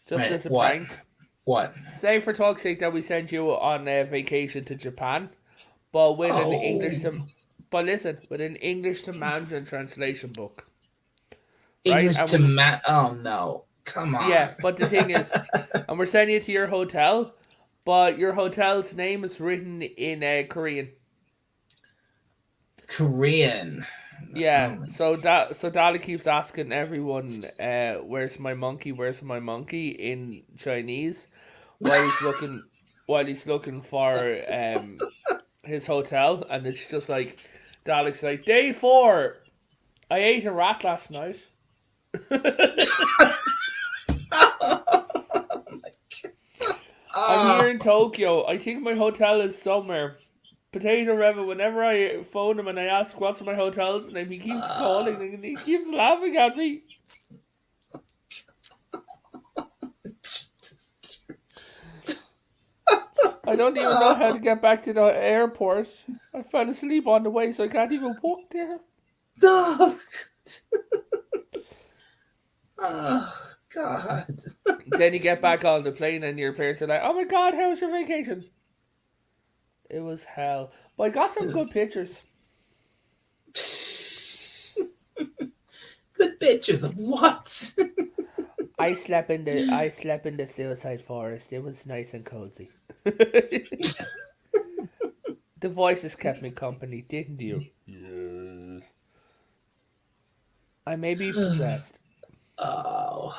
Just Right, as a what? prank. What? Say for talk's sake that we sent you on a vacation to Japan, but with an English to, but listen, with an English to Mandarin translation book, right? English And to we, Matt. Oh no! Come yeah, on. but the thing is, and we're sending you to your hotel, but your hotel's name is written in Korean. Korean. Yeah, Oh, so Dali keeps asking everyone, "Where's my monkey? Where's my monkey?" in Chinese, while he's looking for his hotel, and it's just like Dalek's like, "Day 4, I ate a rat last night." I'm here oh, in Tokyo. I think my hotel is somewhere. Potato Revan, whenever I phone him and I ask what's my hotel's name, he keeps calling and he keeps laughing at me. Jesus. I don't even know how to get back to the airport. I fell asleep on the way, so I can't even walk there. Oh, oh God. Then you get back on the plane and your parents are like, "Oh my god, how was your vacation?" It was hell. But I got some good pictures. Good pictures of what? I slept in the suicide forest. It was nice and cozy. The voices kept me company, didn't you? Yes. I may be possessed. Oh.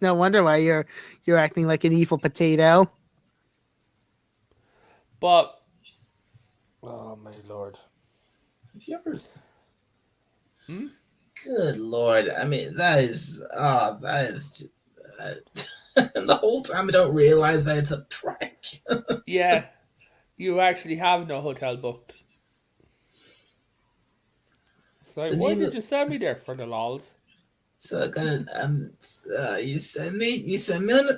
No wonder why you're acting like an evil potato. But oh my lord. Have you ever? Hmm? Good Lord! I mean, that is. Oh, that is. The whole time I don't realize that it's a prank. Yeah. You actually have no hotel booked. It's like, The why name did of you send me there for the lols? so I got you sent me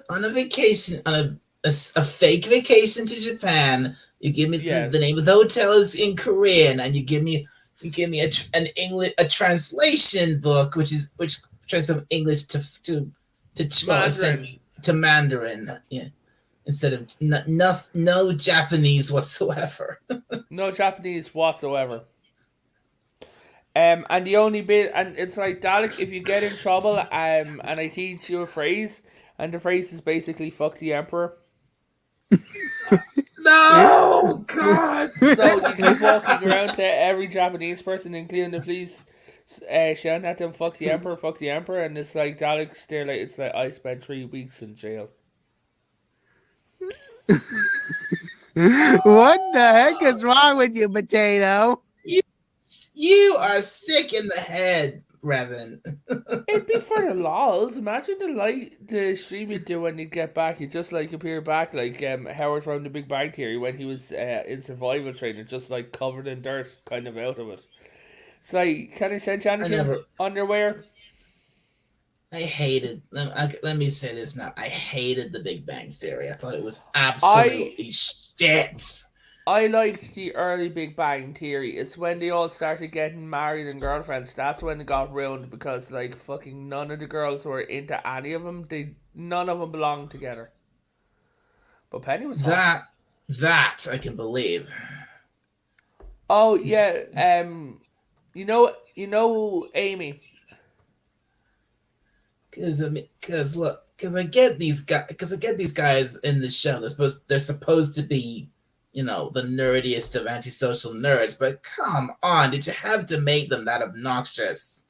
on a vacation a fake vacation to Japan. You give me the Yes. name of the hotel is in Korean, and you give me an English a translation book, which translates from English to well, Mandarin. to Mandarin. Yeah, instead of no Japanese whatsoever. No Japanese whatsoever. And the only bit, and it's like, Dalek, if you get in trouble, and I teach you a phrase, and the phrase is basically "fuck the emperor." No, God. So you keep walking around to every Japanese person, including the police, shouting at them, fuck the emperor," and it's like Dalek's there, like it's like I spent 3 weeks in jail. What the heck is wrong with you, potato? You, you are sick in the head, Revan. It'd be for the lols. Imagine the stream you do when you get back. You just like appear back like Howard from The Big Bang Theory when he was in survival training, just like covered in dirt, kind of out of it. It's like, can I send you anything? Underwear? I hated. Let me say this now. I hated The Big Bang Theory. I thought it was absolutely shit. I liked the early Big Bang Theory. It's when they all started getting married and girlfriends. That's when it got ruined because like fucking none of the girls were into any of them. None of them belonged together. But Penny was hot. That I can believe. Oh yeah, you know Amy. Because I get these guys in the show. They're supposed to be the nerdiest of antisocial nerds, but come on, did you have to make them that obnoxious?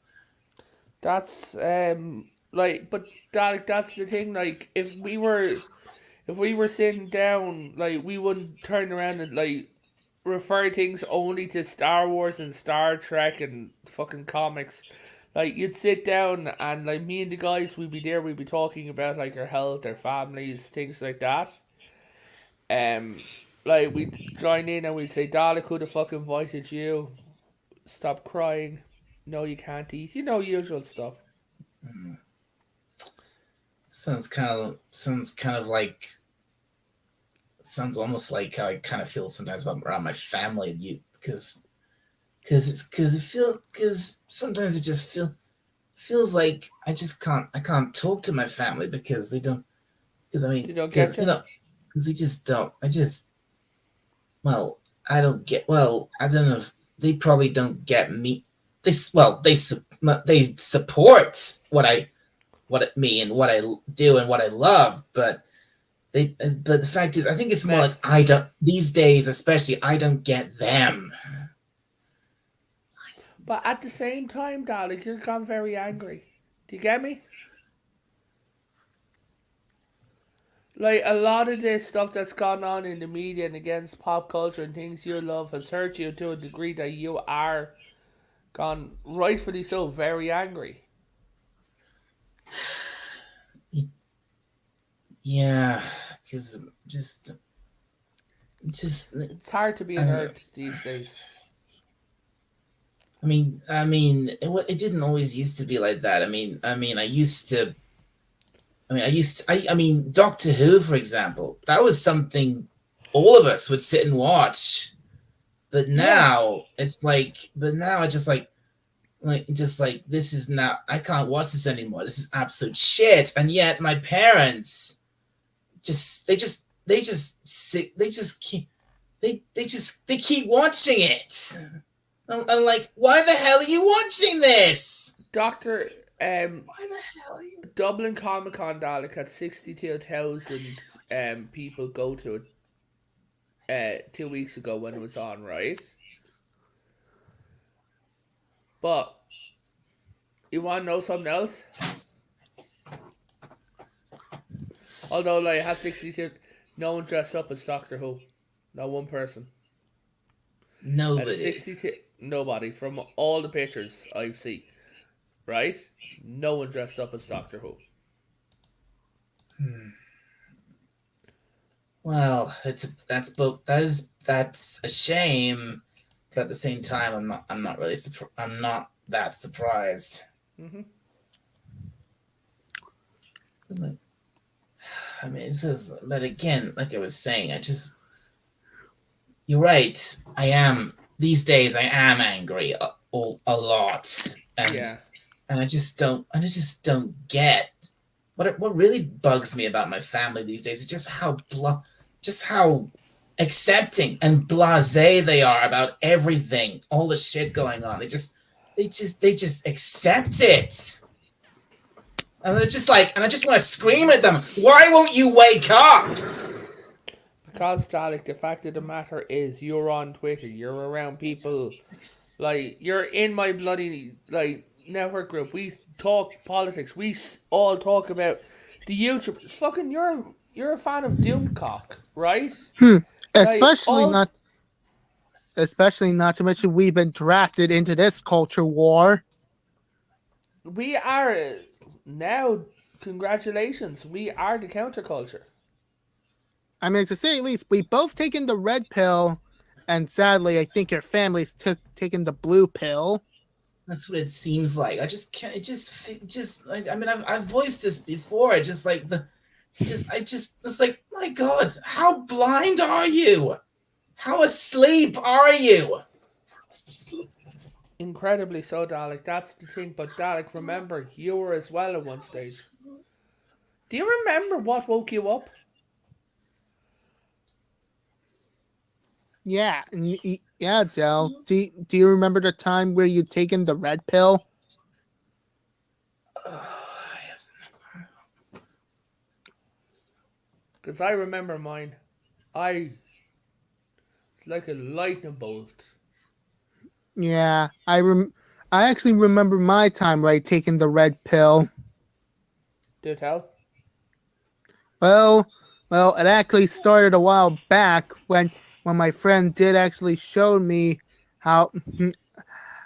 That's but that's the thing. Like, if we were sitting down, like, we wouldn't turn around and like refer things only to Star Wars and Star Trek and fucking comics. Like, you'd sit down and like me and the guys, we'd be there, we'd be talking about like our health, our families, things like that. Um, like, we'd join in and we'd say, "Dad, could have fucking invited you. Stop crying. No, you can't eat." Usual stuff. Sounds kind of like sounds almost like how I kind of feel sometimes about around my family. Because sometimes it just feels like I can't talk to my family because they don't because I They mean don't get because you. because they just don't well I don't get well I don't know if they probably don't get me they support what me and what I do and what I love, but the fact is I think it's more like Meth. I don't these days especially I don't get them. But at the same time, darling, you're gone very angry. Do you get me? Like, a lot of this stuff that's gone on in the media and against pop culture and things you love has hurt you to a degree that you are gone, rightfully so, very angry. Yeah, because just It's hard to be I a don't know. nerd these days. It didn't always used to be like that. Doctor Who, for example, that was something all of us would sit and watch. But Yeah, now I just like this is not. I can't watch this anymore. This is absolute shit. And yet my parents they keep watching it. I'm like, why the hell are you watching this? Doctor. Why the hell are you? Dublin Comic Con, Dalek, had 62,000 people go to it 2 weeks ago when it was on, right? But you want to know something else? Although, like, I have 62, no one dressed up as Doctor Who. Not one person. Out of Nobody. 62, nobody from all the pictures I've seen, right? No one dressed up as Doctor Who. Well, that's a shame, but at the same time, I'm not that surprised. Hmm. I mean, but again, like I was saying, you're right. I am these days. I am angry a lot, Yeah. and I just don't get what really bugs me about my family these days is just how accepting and blasé they are about everything, all the shit going on. They just accept it. And they're just like, and I just want to scream at them. Why won't you wake up? Because, Dalek, the fact of the matter is, you're on Twitter, you're around people, like, you're in my bloody, like, network group. We talk politics. We all talk about the YouTube. Fucking, you're a fan of Doomcock, right? Hmm. Like, Especially all not, especially not to mention we've been drafted into this culture war. we are now. Congratulations, we are the counterculture. I mean, to say at least, we both taken the red pill, and sadly, I think your families took taken the blue pill. That's what it seems like. I just can't. I've voiced this before. It's like, my God, how blind are you? How asleep are you? Incredibly so, Dalek. That's the thing. But Dalek, remember, you were as well at one stage. Do you remember what woke you up? Yeah, and yeah, Del. Do you remember the time where you taken the red pill? Because I remember mine. I It's like a lightning bolt. Yeah, I actually remember my time right taking the red pill. Do tell. Well, it actually started a while back when my friend did actually show me how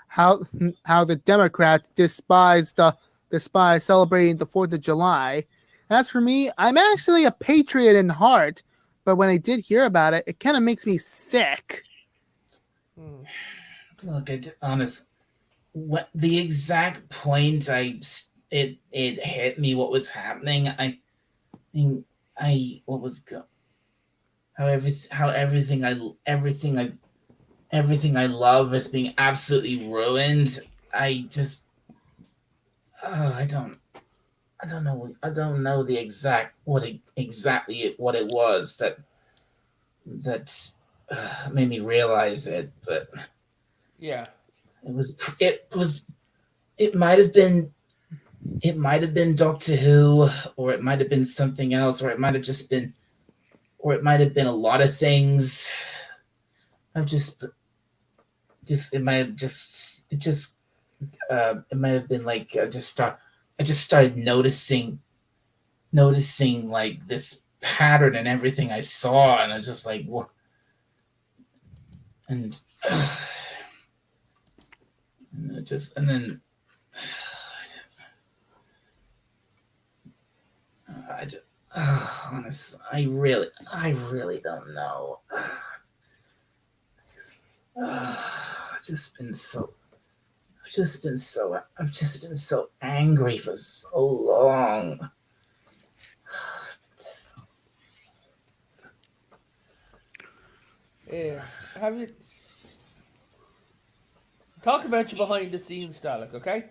how how the Democrats despise celebrating the 4th of July. As for me, I'm actually a patriot in heart, but when I did hear about it, it kind of makes me sick. Hmm. Look, honest, what the exact point it hit me what was happening. Mean, what was how everything I love is being absolutely ruined. I just I don't know the exact exactly what it was that made me realize it, but Yeah. it might have been Doctor Who, or it might have been something else, or it might have just been, or it might have been a lot of things. I've just it might have just it just it might have been like I just started noticing like this pattern in everything I saw, and I was just like, what? And, and it just and then I just, honest, I really don't know. I've just been so I've just been so angry for so long. Yeah. Have you talk about your behind the scenes, Dalek? Okay.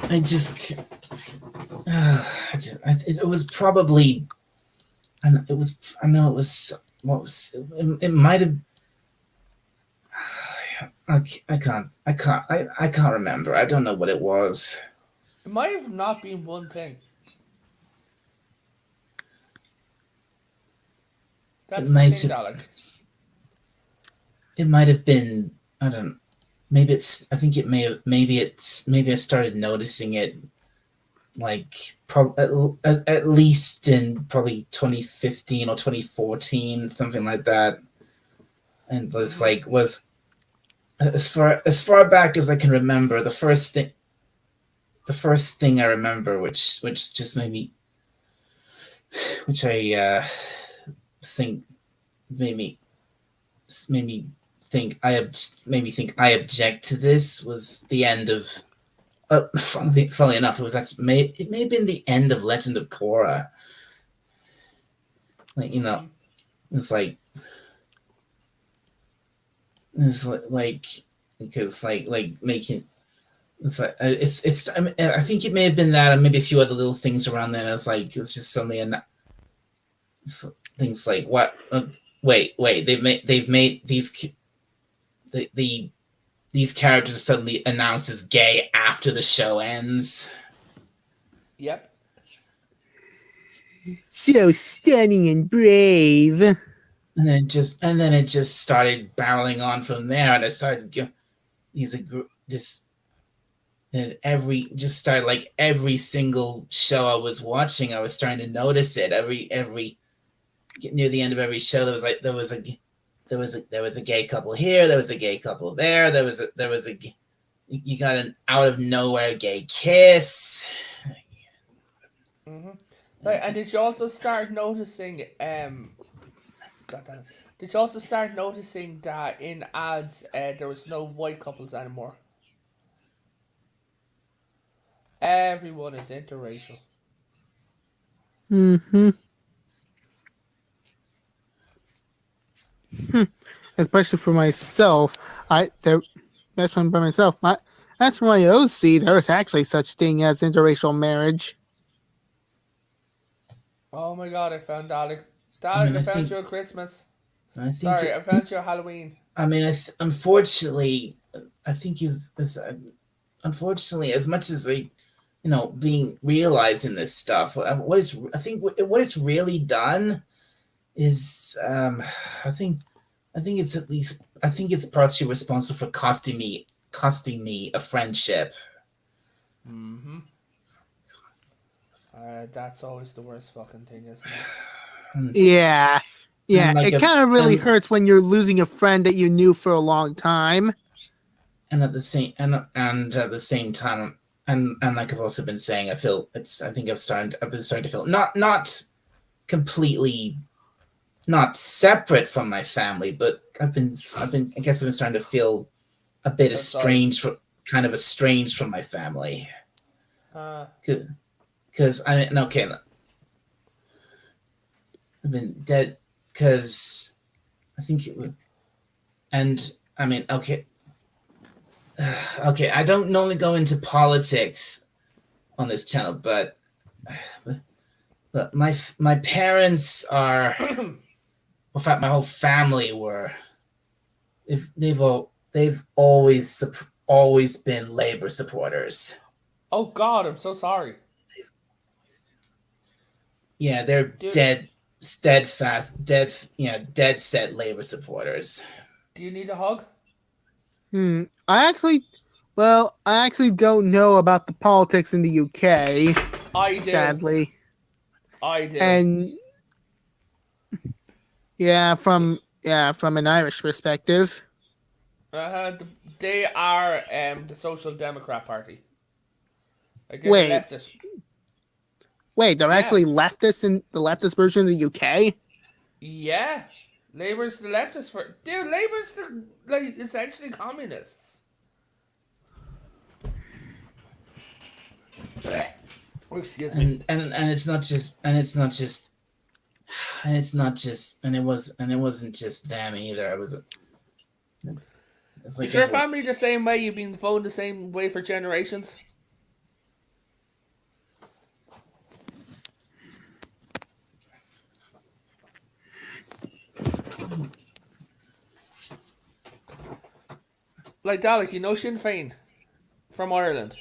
I just, it was probably, and it was, I know it was, what was, it might have, I can't remember. I don't know what it was. It might have not been one thing. It That's the might thing, have, Dalek. it might have been, I don't, maybe it's, I think it may have, maybe I started noticing it like at least in probably 2015 or 2014, something like that. And was Mm-hmm. like, was as far back as I can remember, the first thing I remember, which just made me, which I think made me made me made me think I object to this, was the end of. Funnily enough, it may have been the end of Legend of Korra. Like, Mm-hmm. it's like it's like because like making it's like I, mean, I think it may have been that, and maybe a few other little things around there. It's like it's just suddenly things like what wait, they've made the these characters are suddenly announced as gay after the show ends. Yep. So stunning and brave. And then it just started barreling on from there, and I started these just and just started like every single show I was watching, I was starting to notice it. Every near the end of every show, there was a gay couple here, there was a gay couple there, there was a you got an out of nowhere gay kiss. Mm-hmm. Like, and did you also start noticing? God damn it. Did you also start noticing that in ads, there was no white couples anymore? Everyone is interracial. Mm-hmm. Especially for myself, I there. That's one by myself. As for my OC, there is actually such thing as interracial marriage. Oh my god, I found Dalek. I Dalek, mean, I found you a Christmas. I think Sorry, it. I found you a Halloween. I mean, unfortunately, I think he was. Unfortunately, as much as being realizing this stuff. What it's really done is, I think it's partially responsible for costing me a friendship. Mm-hmm. That's always the worst fucking thing, isn't it? Yeah. like it kind of really hurts when you're losing a friend that you knew for a long time. And at the same time, and like I've also been saying, I've been starting to feel not completely not separate from my family, but I guess I've been starting to feel a bit estranged from my family. Because I've been dead because I think okay, I don't normally go into politics on this channel, but my parents are, in fact, my whole family were. They've always been Labor supporters. Oh God, I'm so sorry. Yeah, they're dead set Labor supporters. Do you need a hug? I actually don't know about the politics in the UK. I do. Sadly. I do. And from an Irish perspective. They are the Social Democrat Party. Like Wait. Leftist. Wait, they're actually leftists in the leftist version of the UK? Yeah. Labour's the leftist dude, Labour's essentially communists. Oh, excuse me. And it wasn't just them either. It's like, is your family the same way? You've been voting the same way for generations? Like Dalek, you know Sinn Féin from Ireland.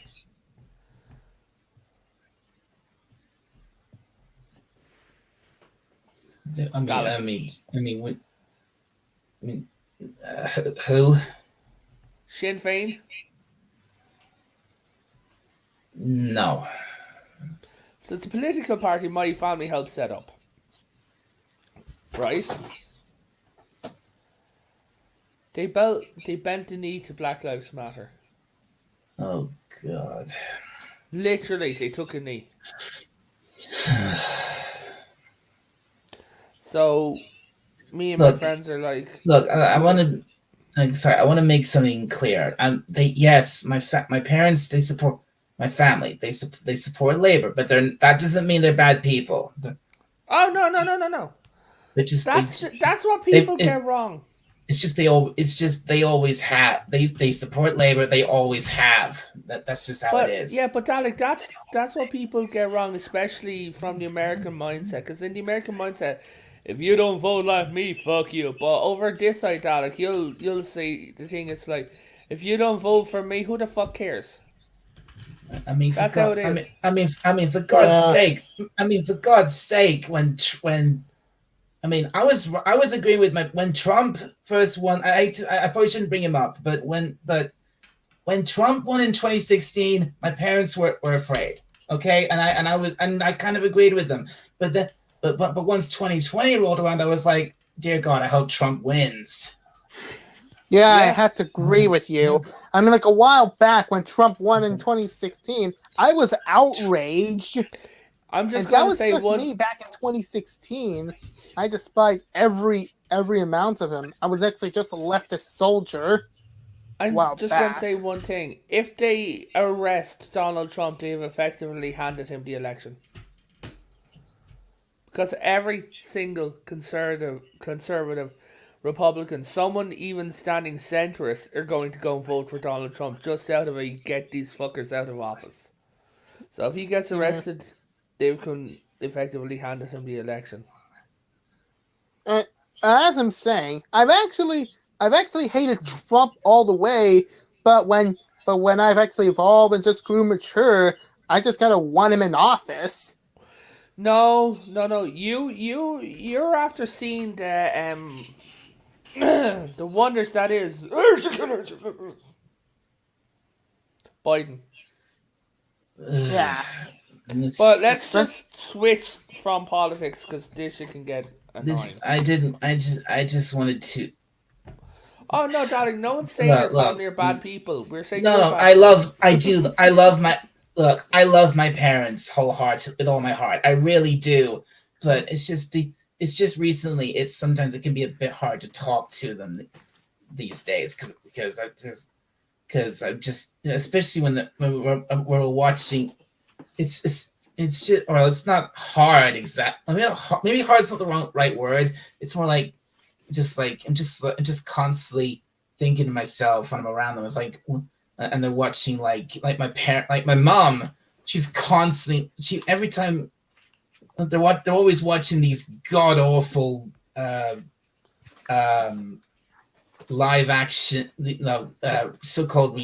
Who? Sinn Féin? No. So it's a political party my family helped set up. Right? They bent the knee to Black Lives Matter. Oh God. Literally, they took a knee. So, me and my friends are like... Look, I want to make something clear. My parents, they support my family. They support Labor, but that doesn't mean they're bad people. Oh, no. That's what people get wrong. It's just they always have. They support Labor. They always have. That's just how it is. Yeah, but Dalek, that's what people get wrong, especially from the American mindset. Because in the American mindset, if you don't vote like me, fuck you. But over this side, Dalek, you'll see the thing. It's like, if you don't vote for me, who the fuck cares? I mean, that's how it is. I mean, for God's sake. I mean, for God's sake, when I was agreeing with when Trump first won. I probably shouldn't bring him up, but when Trump won in 2016, my parents were afraid. Okay, and I kind of agreed with them. But once 2020 rolled around, I was like, dear God, I hope Trump wins. Yeah, I had to agree with you. I mean, like a while back when Trump won in 2016, I was outraged. I'm just going to say that was just me back in 2016. I despise every amount of him. I was actually just a leftist soldier. I'm just going to say one thing. If they arrest Donald Trump, they have effectively handed him the election. Because every single conservative Republican, someone even standing centrist, are going to go and vote for Donald Trump just out of a get these fuckers out of office. So if he gets arrested, they can effectively hand him the election. As I'm saying, I've actually hated Trump all the way, but when I've actually evolved and just grew mature, I just kind of want him in office. No. You're after seeing the the wonders that is Biden. Yeah. But let's Espe- just switch from politics because this shit can get annoying. I just wanted to. Oh no, darling, no one's saying your Look, family are bad people. We're saying no, you're no. bad. I love my. Look, I love my parents wholeheartedly with all my heart. I really do. But it's just recently. Sometimes it can be a bit hard to talk to them these days because I'm just, especially when we're watching. It's just, well, it's not hard exactly. I mean, maybe hard is not the right word. It's more like I'm just constantly thinking to myself when I'm around them. It's like, and they're watching like my mom. She's constantly every time they're always watching these god awful live action, so-called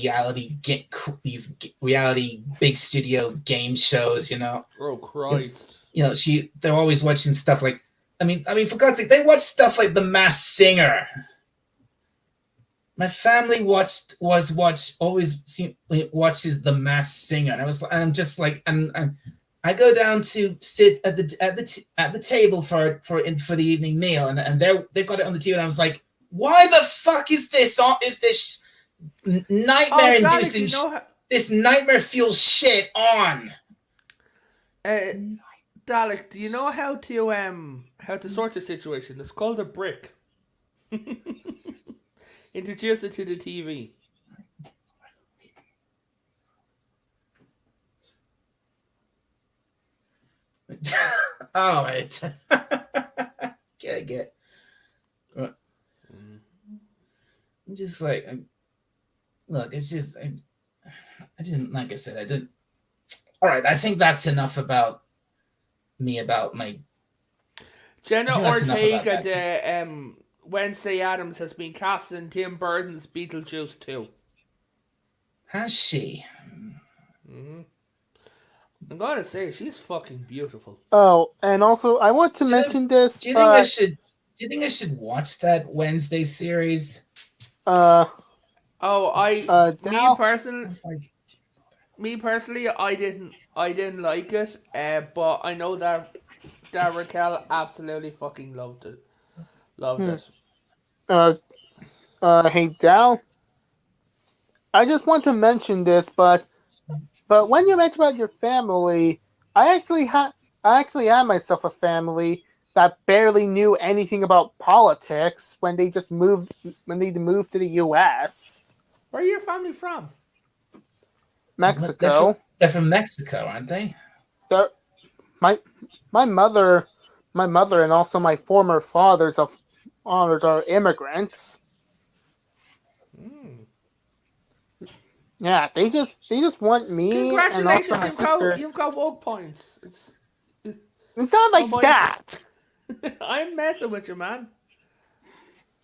these reality big studio game shows. Oh Christ! They're always watching stuff like, I mean, for God's sake, they watch stuff like The Masked Singer. My family watches The Masked Singer, and I'm just like, and I go down to sit at the table for the evening meal, and they've got it on the TV, and I was like, why the fuck is this on? Is this nightmare inducing? This nightmare fuel shit on. Dalek, do you know how to sort the situation? It's called a brick. Introduce it to the TV. All right. Get. Just like, look, it's just I didn't, like I said, I didn't. All right, I think that's enough about me, about my. Jenna Ortega, the Wednesday Addams, has been cast in Tim Burton's Beetlejuice 2. Has she? Mm-hmm. I'm gonna say she's fucking beautiful. Oh, and also I want to mention this. Do you think I should watch that Wednesday series? Me personally, I didn't like it. But I know that Raquel absolutely fucking loved it. Hey Dal, I just want to mention this, but when you mention about your family, I actually had myself a family that barely knew anything about politics when they moved to the U.S. Where are your family from? Mexico. They're from Mexico, aren't they? My mother and also my former fathers are immigrants. Yeah, they just want me and also my sisters. You've got woke points. It's not like that. I'm messing with you, man.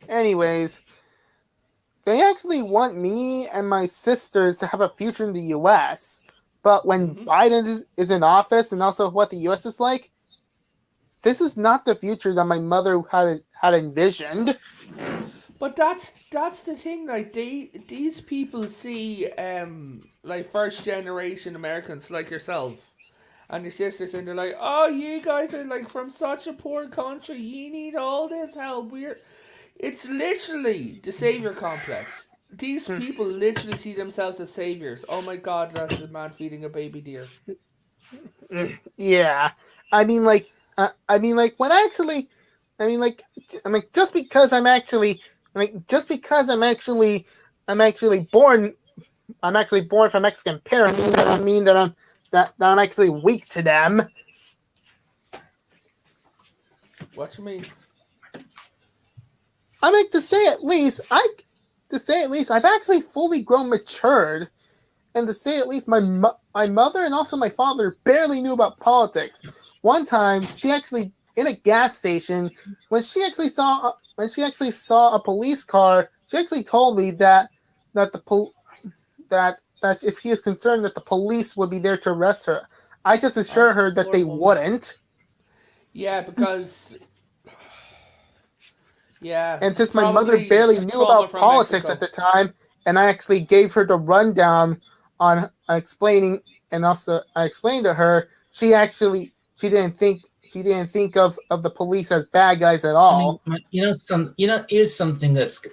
Anyways, they actually want me and my sisters to have a future in the U.S. But when Biden is in office, and also what the U.S. is like, this is not the future that my mother had envisioned. But that's the thing. Like these people see like first generation Americans like yourself and your sisters, and they're like, oh, you guys are like from such a poor country. You need all this help. It's literally the savior complex. These people literally see themselves as saviors. Oh my God, that's a man feeding a baby deer. Yeah, I mean, just because I'm actually born from Mexican parents doesn't mean that I'm actually weak to them. What you mean? I mean, to say at least, I've actually fully grown matured, and to say at least, my mother and also my father barely knew about politics. One time, she actually, in a gas station, when she actually saw a police car, she actually told me that that if she is concerned that the police would be there to arrest her. I just assured her that they Poor woman. wouldn't. Yeah, because yeah, And since my mother probably barely knew trauma about from politics Mexico. at the time, and I actually gave her the rundown on explaining, and also I explained to her, she didn't think of the police as bad guys at I all. mean, here's something that's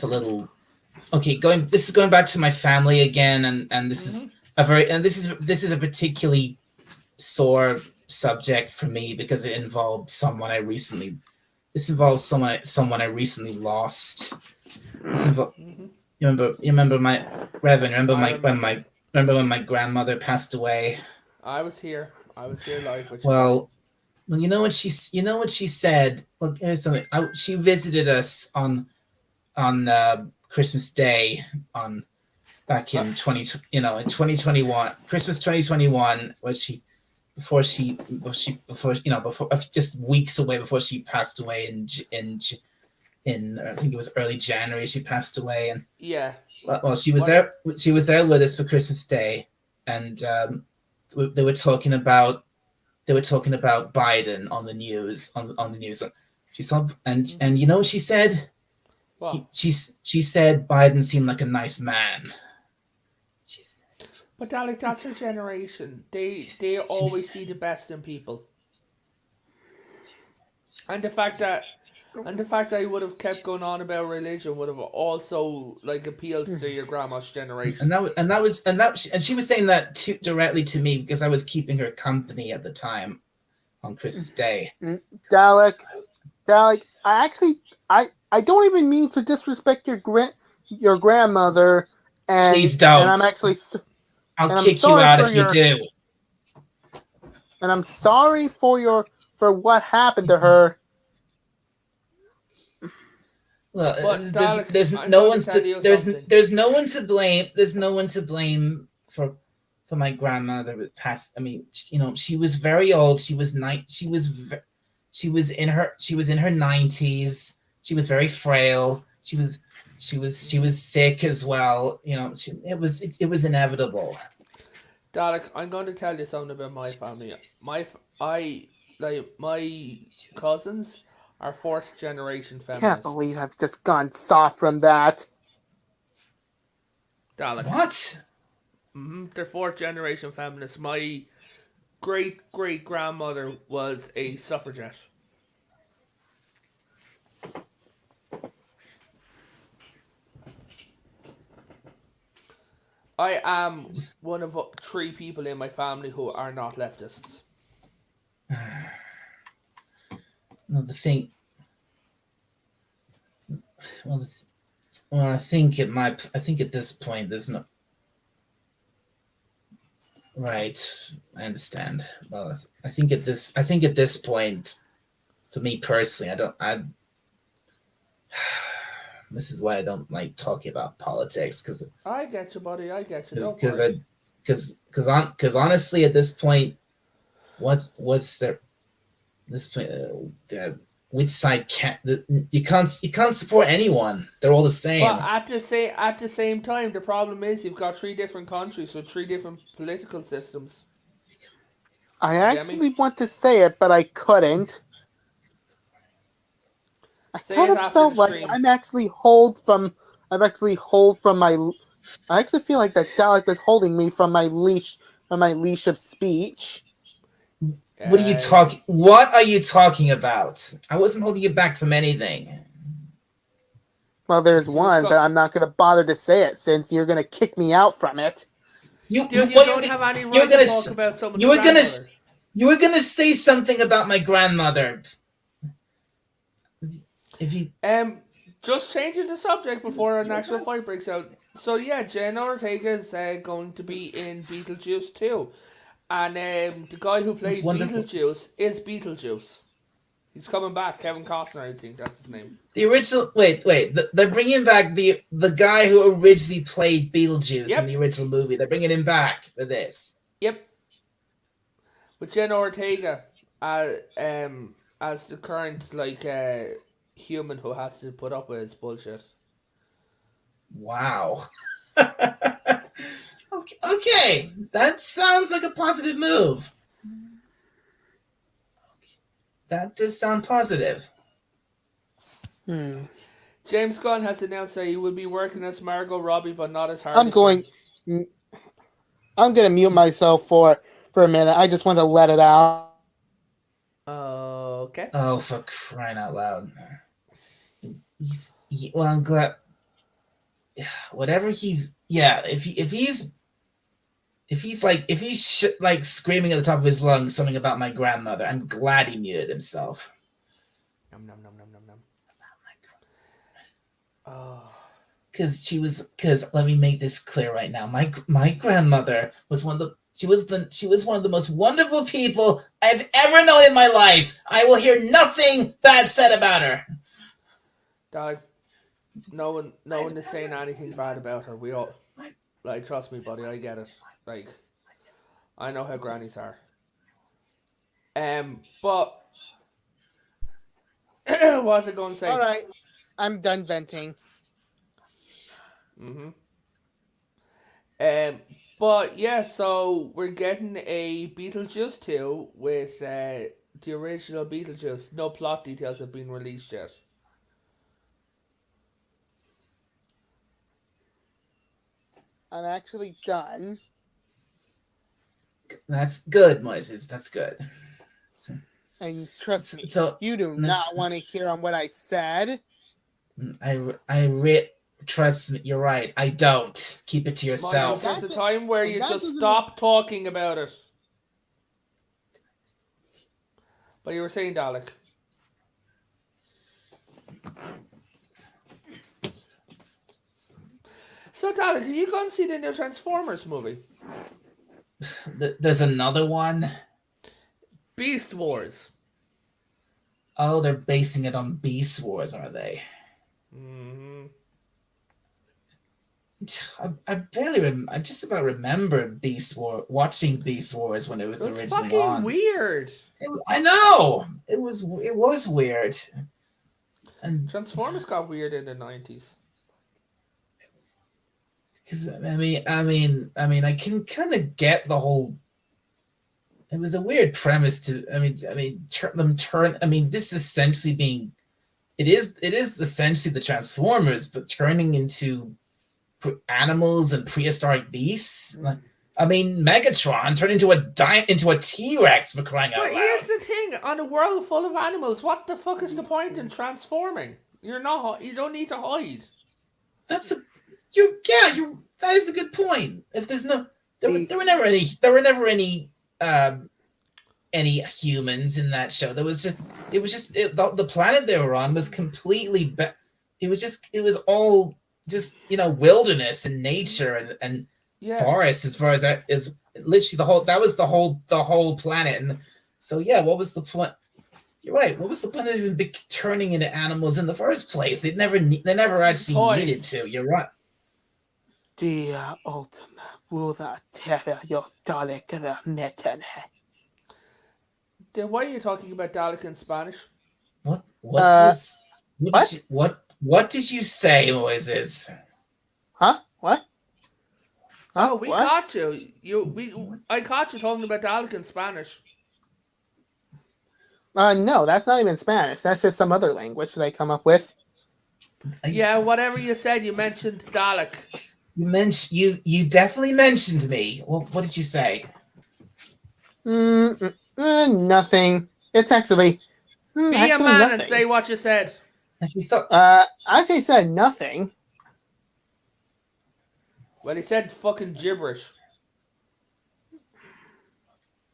a little okay. This is going back to my family again, and this is this is a particularly sore subject for me because it involved someone I recently. This involves someone I recently lost. You remember my Reverend. Remember when my grandmother passed away. I was here live with you. Well, you know what she said. Well, here's something. She visited us on Christmas Day on back in 2021 Christmas 2021 was she before just weeks away before she passed away in I think it was early January she passed away. And yeah, well she was there with us for Christmas Day, and they were talking about Biden on the news on the news. She saw and you know what she said? well, She said Biden seemed like a nice man. but Alec, that's her generation. They always see the best in people, and the fact that I would have kept going on about religion would have also like appealed to your grandma's generation. And she was saying that directly to me because I was keeping her company at the time on Christmas Day. Dalek, I don't even mean to disrespect your grandmother, and Please don't. And I'm actually, I'll kick you out if you do. And I'm sorry for what happened to her. Well, there's no one to blame. There's no one to blame for my grandmother with past. I mean, she was very old. She was in her 90s. She was very frail. She was sick as well. It was inevitable. Dalek, I'm going to tell you something about my family. My cousins are fourth generation feminists. Can't believe I've just gone soft from that. Dalek. What? They're fourth generation feminists. My great grandmother was a suffragette. I am one of 3 people in my family who are not leftists. No, the thing. Well, I think at this point there's no. Right, I understand. Well, I think at this point, for me personally, this is why I don't like talking about politics because I get you, buddy. I get you. Because honestly, at this point, what's there? This point, which side you can't support anyone. They're all the same. Well, at the same time, the problem is you've got 3 different countries with 3 different political systems. I actually want to say it, but I couldn't. I kind of felt like I actually hold from my. I actually feel like that Dalek was holding me from my leash of speech. What are you talking about? I wasn't holding you back from anything. Well, there's one, but I'm not going to bother to say it since you're going to kick me out from it. You don't have any right to talk about someone's grandmother. You were going to say something about my grandmother. If you just changing the subject before an actual fight breaks out. So yeah, Jenna Ortega is going to be in Beetlejuice 2. And the guy who played Beetlejuice is Beetlejuice. He's coming back. Kevin Costner, I think that's his name. The original. Wait. They're bringing back the guy who originally played Beetlejuice in the original movie. They're bringing him back for this. Yep. With Jenna Ortega as the current human who has to put up with his bullshit. Wow. Okay, that sounds like a positive move. That does sound positive. James Gunn has announced that he will be working as Margot Robbie, but not as I'm Harley going. I'm gonna mute myself for a minute. I just want to let it out. Okay. Oh, for crying out loud! Well, I'm glad. Whatever he's, yeah. If he's like screaming at the top of his lungs something about my grandmother, I'm glad he muted himself. Nom nom nom nom nom nom. Oh. Because let me make this clear right now. My grandmother was one of the she was one of the most wonderful people I've ever known in my life. I will hear nothing bad said about her. Dog, no one is saying anything bad about her. We all, like, trust me, buddy, I get it. Like, I know how grannies are. But what was I going to say? All right, I'm done venting. But yeah, so we're getting a Beetlejuice 2 with the original Beetlejuice. No plot details have been released yet. I'm actually done. That's good, Moises. That's good. And trust me, So you do not want to hear on what I said. Trust me, you're right. I don't. Keep it to yourself. There's a time where you just stop talking about it. But you were saying, Dalek. So, Dalek, are you going to see the new Transformers movie? There's another one. Beast Wars. Oh, they're basing it on Beast Wars, are they? I barely I just about remember watching Beast Wars when it was originally on. Weird. I know it was weird. And Transformers got weird in the 90s. Because I can kind of get the whole. It was a weird premise to. This essentially being. It is essentially the Transformers, but turning into animals and prehistoric beasts. Megatron turned into a T-Rex, for crying out loud. But here's the thing: on a world full of animals, what the fuck is the point in transforming? You don't need to hide. That is a good point. If there's there were never any humans in that show. The planet they were on was completely it was all just wilderness and nature and forest, as far as that is literally the whole planet. And so what was the point? You're right. What was the point of even turning into animals in the first place? They never actually needed to. You're right. The ultimate will terror your Dalek meten. Then why are you talking about Dalek in Spanish? What did you say, Moises? Huh? What? Oh, we caught you. I caught you talking about Dalek in Spanish. No, that's not even Spanish. That's just some other language that I come up with. Whatever you said, you mentioned Dalek. You definitely mentioned me. Well, what did you say? Nothing. It's actually be a man nothing. And say what you said. I actually said nothing. Well, he said fucking gibberish.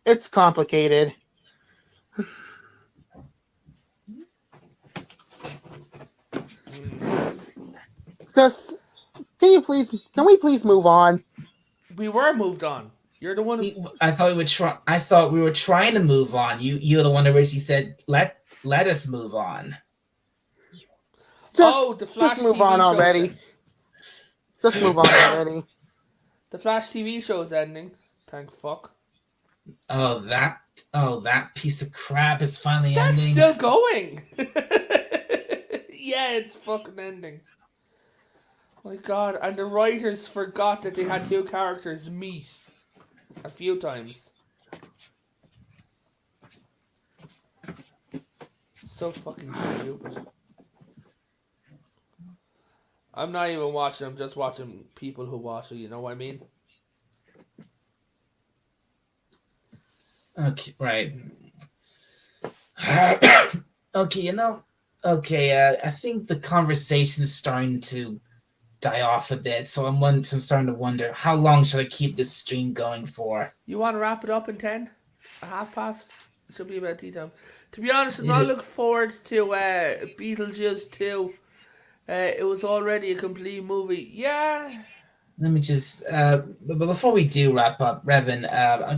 It's complicated. Can we please move on? We were moved on. You're the one I thought we were trying to move on. You're the one who originally said let us move on. The Flash just move TV on already. Just move on already. The Flash TV show is ending. Thank fuck. Oh, that piece of crap is finally ending. That's still going. Yeah, it's fucking ending. My God, and the writers forgot that they had two characters meet a few times. So fucking stupid. I'm not even watching, I'm just watching people who watch it, you know what I mean? Okay, right. Okay, I think the conversation is starting to die off a bit, so I'm starting to wonder how long should I keep this stream going for? You want to wrap it up in 10? A half past? It should be about tea time. To be honest, I'm not It- looking forward to Beetlejuice 2. It was already a complete movie. Yeah. Let me just, but before we do wrap up, Revan, Yo. I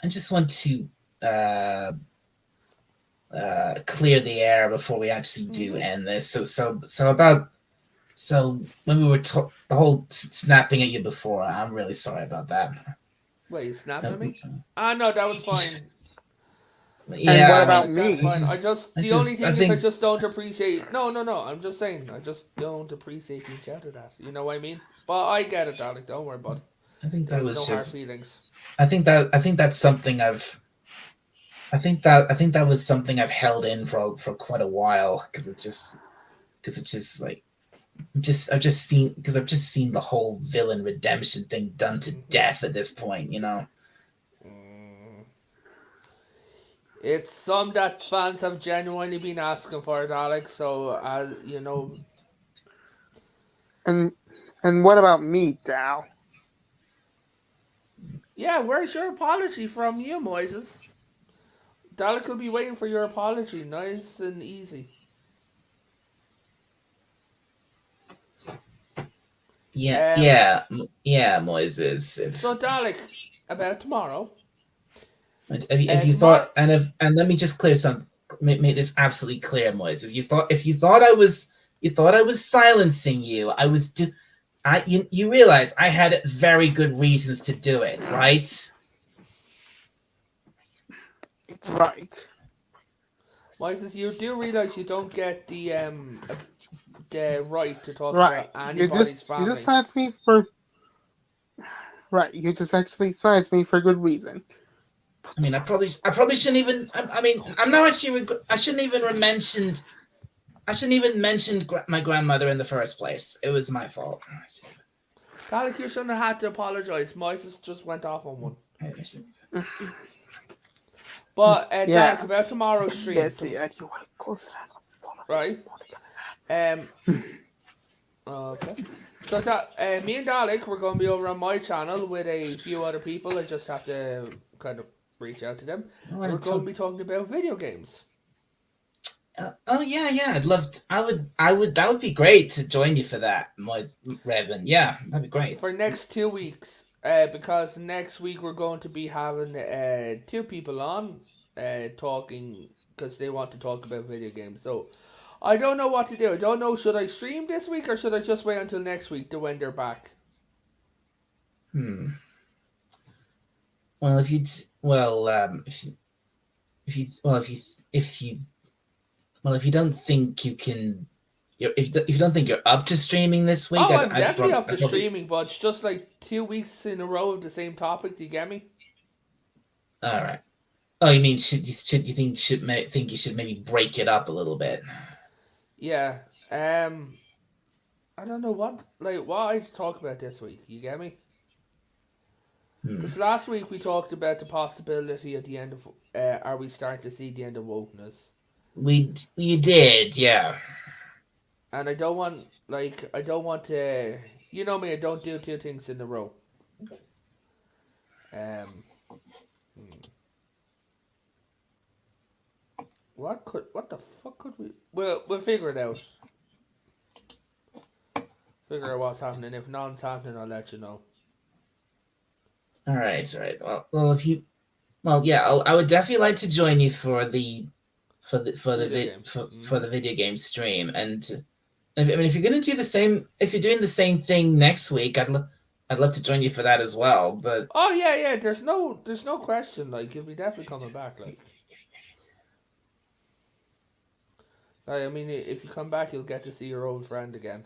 just want to uh, clear the air before we actually do end this. So when we were the whole snapping at you before, I'm really sorry about that. Wait, you snapped at me? Ah, no, that was fine. Yeah, And what I about mean, me? That's fine. The only thing I is I think just don't appreciate. No. I'm just saying. I just don't appreciate being shouted at. You know what I mean? But I get it, Alec. Don't worry about it. I think There that was was no hard just. feelings. I think that's something I think that was something I've held in for quite a while because it just like I've just seen the whole villain redemption thing done to death at this point, you know. It's some that fans have genuinely been asking for it, Alex. So, you know. And what about me, Dow? Yeah, where's your apology from you, Moises? Dalek will be waiting for your apology, nice and easy. Yeah, Moises. So, Dalek, about tomorrow. If you Tomorrow. thought, and let me just clear some, make this absolutely clear, Moises. If you thought I was silencing you, you realize I had very good reasons to do it, right? It's right. Moises, you do realize you don't get the right to talk Right. about anybody's family. You just silenced me for. Right. You just actually silenced me for good reason. I mean, I probably shouldn't even. I mean, I'm not actually. I shouldn't even mentioned. I shouldn't even mentioned my grandmother in the first place. It was my fault. Dalek, you shouldn't have had to apologise. Moises just went off on one. But Yeah. Dalek, about tomorrow's stream. Right. Okay. So me and Dalek, we're going to be over on my channel with a few other people. I just have to kind of reach out to them. We're going to be talking about video games. Yeah. That would be great to join you for that, Revan. Yeah, that'd be great. For next 2 weeks, because next week we're going to be having two people on talking because they want to talk about video games. So I don't know what to do. I don't know, should I stream this week or should I just wait until next week to when they're back? Well, if you don't think you can, if you don't think you're up to streaming this week, I'm definitely up to streaming, but it's just like 2 weeks in a row of the same topic. Do you get me? All right. Oh, you mean think you should maybe break it up a little bit? Yeah. I don't know what I talk about this week. You get me? Because last week we talked about the possibility at the end of are we starting to see the end of wokeness? We did, yeah. And I don't want to. You know me. I don't do two things in a row. What the fuck could we? We'll figure it out. Figure out what's happening. If none's happening, I'll let you know. All right. I would definitely like to join you for the video game stream, and if you're going to do the same, if you're doing the same thing next week, I'd love to join you for that as well. But yeah, there's no question. Like, you'll be definitely coming back. Like, I mean, if you come back, you'll get to see your old friend again.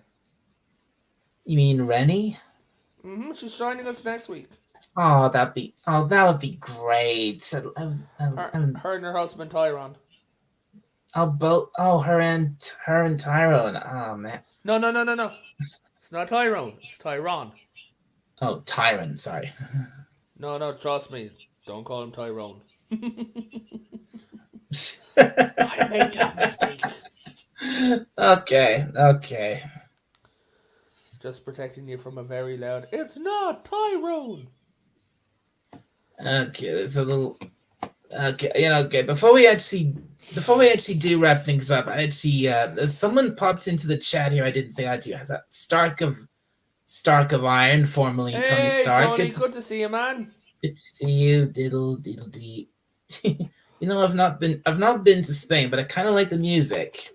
You mean Rennie? She's joining us next week. Oh, that would be great. So, Her and her husband Tyron. Her and Tyrone. Oh man. No. It's not Tyrone. It's Tyron. Oh, Tyron. Sorry. No, trust me. Don't call him Tyrone. I made that mistake. Okay. Just protecting you from a very loud. It's not Tyrone. Okay, there's a little. Okay, okay. Before we actually do wrap things up, someone popped into the chat here. I didn't say hi to you. Has that Stark of Iron, formerly Tony Stark? Tony, good to see you, man. Good to see you, diddle dee. I've not been to Spain, but I kind of like the music.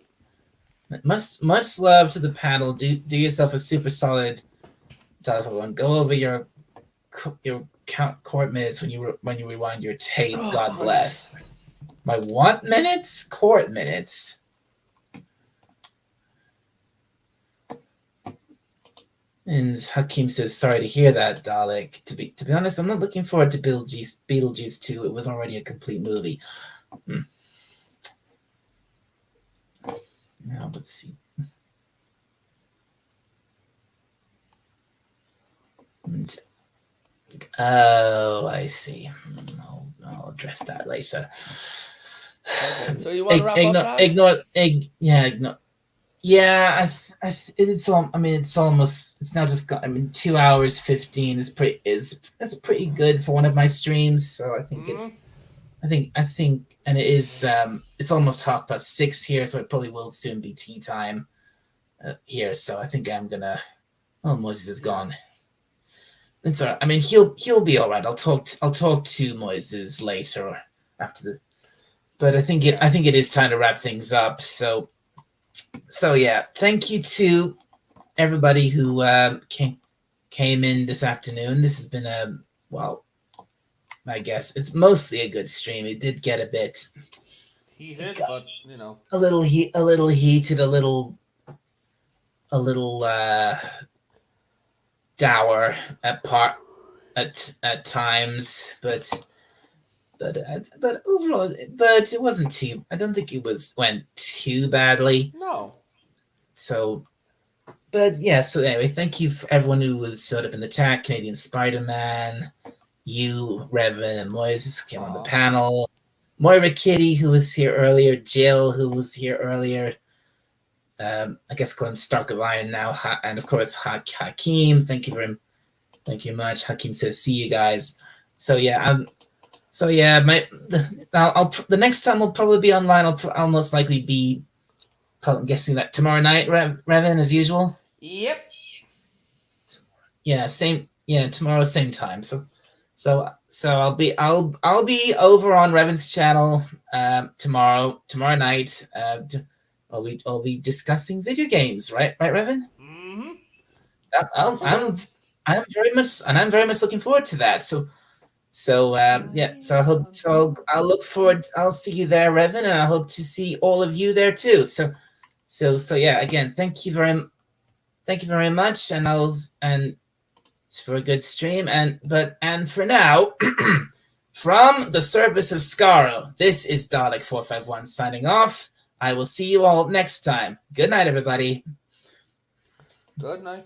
Much love to the panel. Do yourself a super solid telephone. Go over your court minutes when you rewind your tape. Oh, God bless. My what minutes? Court minutes. And Hakeem says, "Sorry to hear that, Dalek. To be honest, I'm not looking forward to Beetlejuice 2. It was already a complete movie." Now let's see. Oh, I see. I'll address that later. Okay, so you want to wrap up that? Ignore. Yeah, it's almost. It's now just got. 2 hours 15 is pretty good for one of my streams. So I think and it is. It's almost 6:30 here, so it probably will soon be tea time here. So I think I'm gonna. Oh, Moses is gone. It's all right. He'll be all right. I'll talk to Moises later after the. But I think it is time to wrap things up. So yeah, thank you to everybody who came in this afternoon. This has been I guess it's mostly a good stream. It did get a bit heated, but a little heated, a little dour at times, but overall, but it wasn't too. I don't think it went too badly. No. So, but yeah. So anyway, thank you for everyone who was showed up in the chat. Canadian Spider-Man, you, Revan, and Moises who came on the panel. Moira Kitty, who was here earlier. Jill, who was here earlier. I guess call him Stark of Iron now, and of course Hakeem. Thank you very much. Hakeem says, "See you guys." So yeah, the next time we'll probably be online. I'll most likely be. I'm guessing that tomorrow night, Revan, as usual. Yep. Yeah, same. Yeah, tomorrow same time. So I'll be over on Revan's channel tomorrow night. I'll be discussing video games, right, Revan? Mm-hmm. I'm very much looking forward to that. So I'll look forward. I'll see you there, Revan, and I hope to see all of you there too. So yeah, again, thank you very much, and it's for a good stream, and for now, from the service of Scaro, this is Dalek451 signing off. I will see you all next time. Good night, everybody. Good night.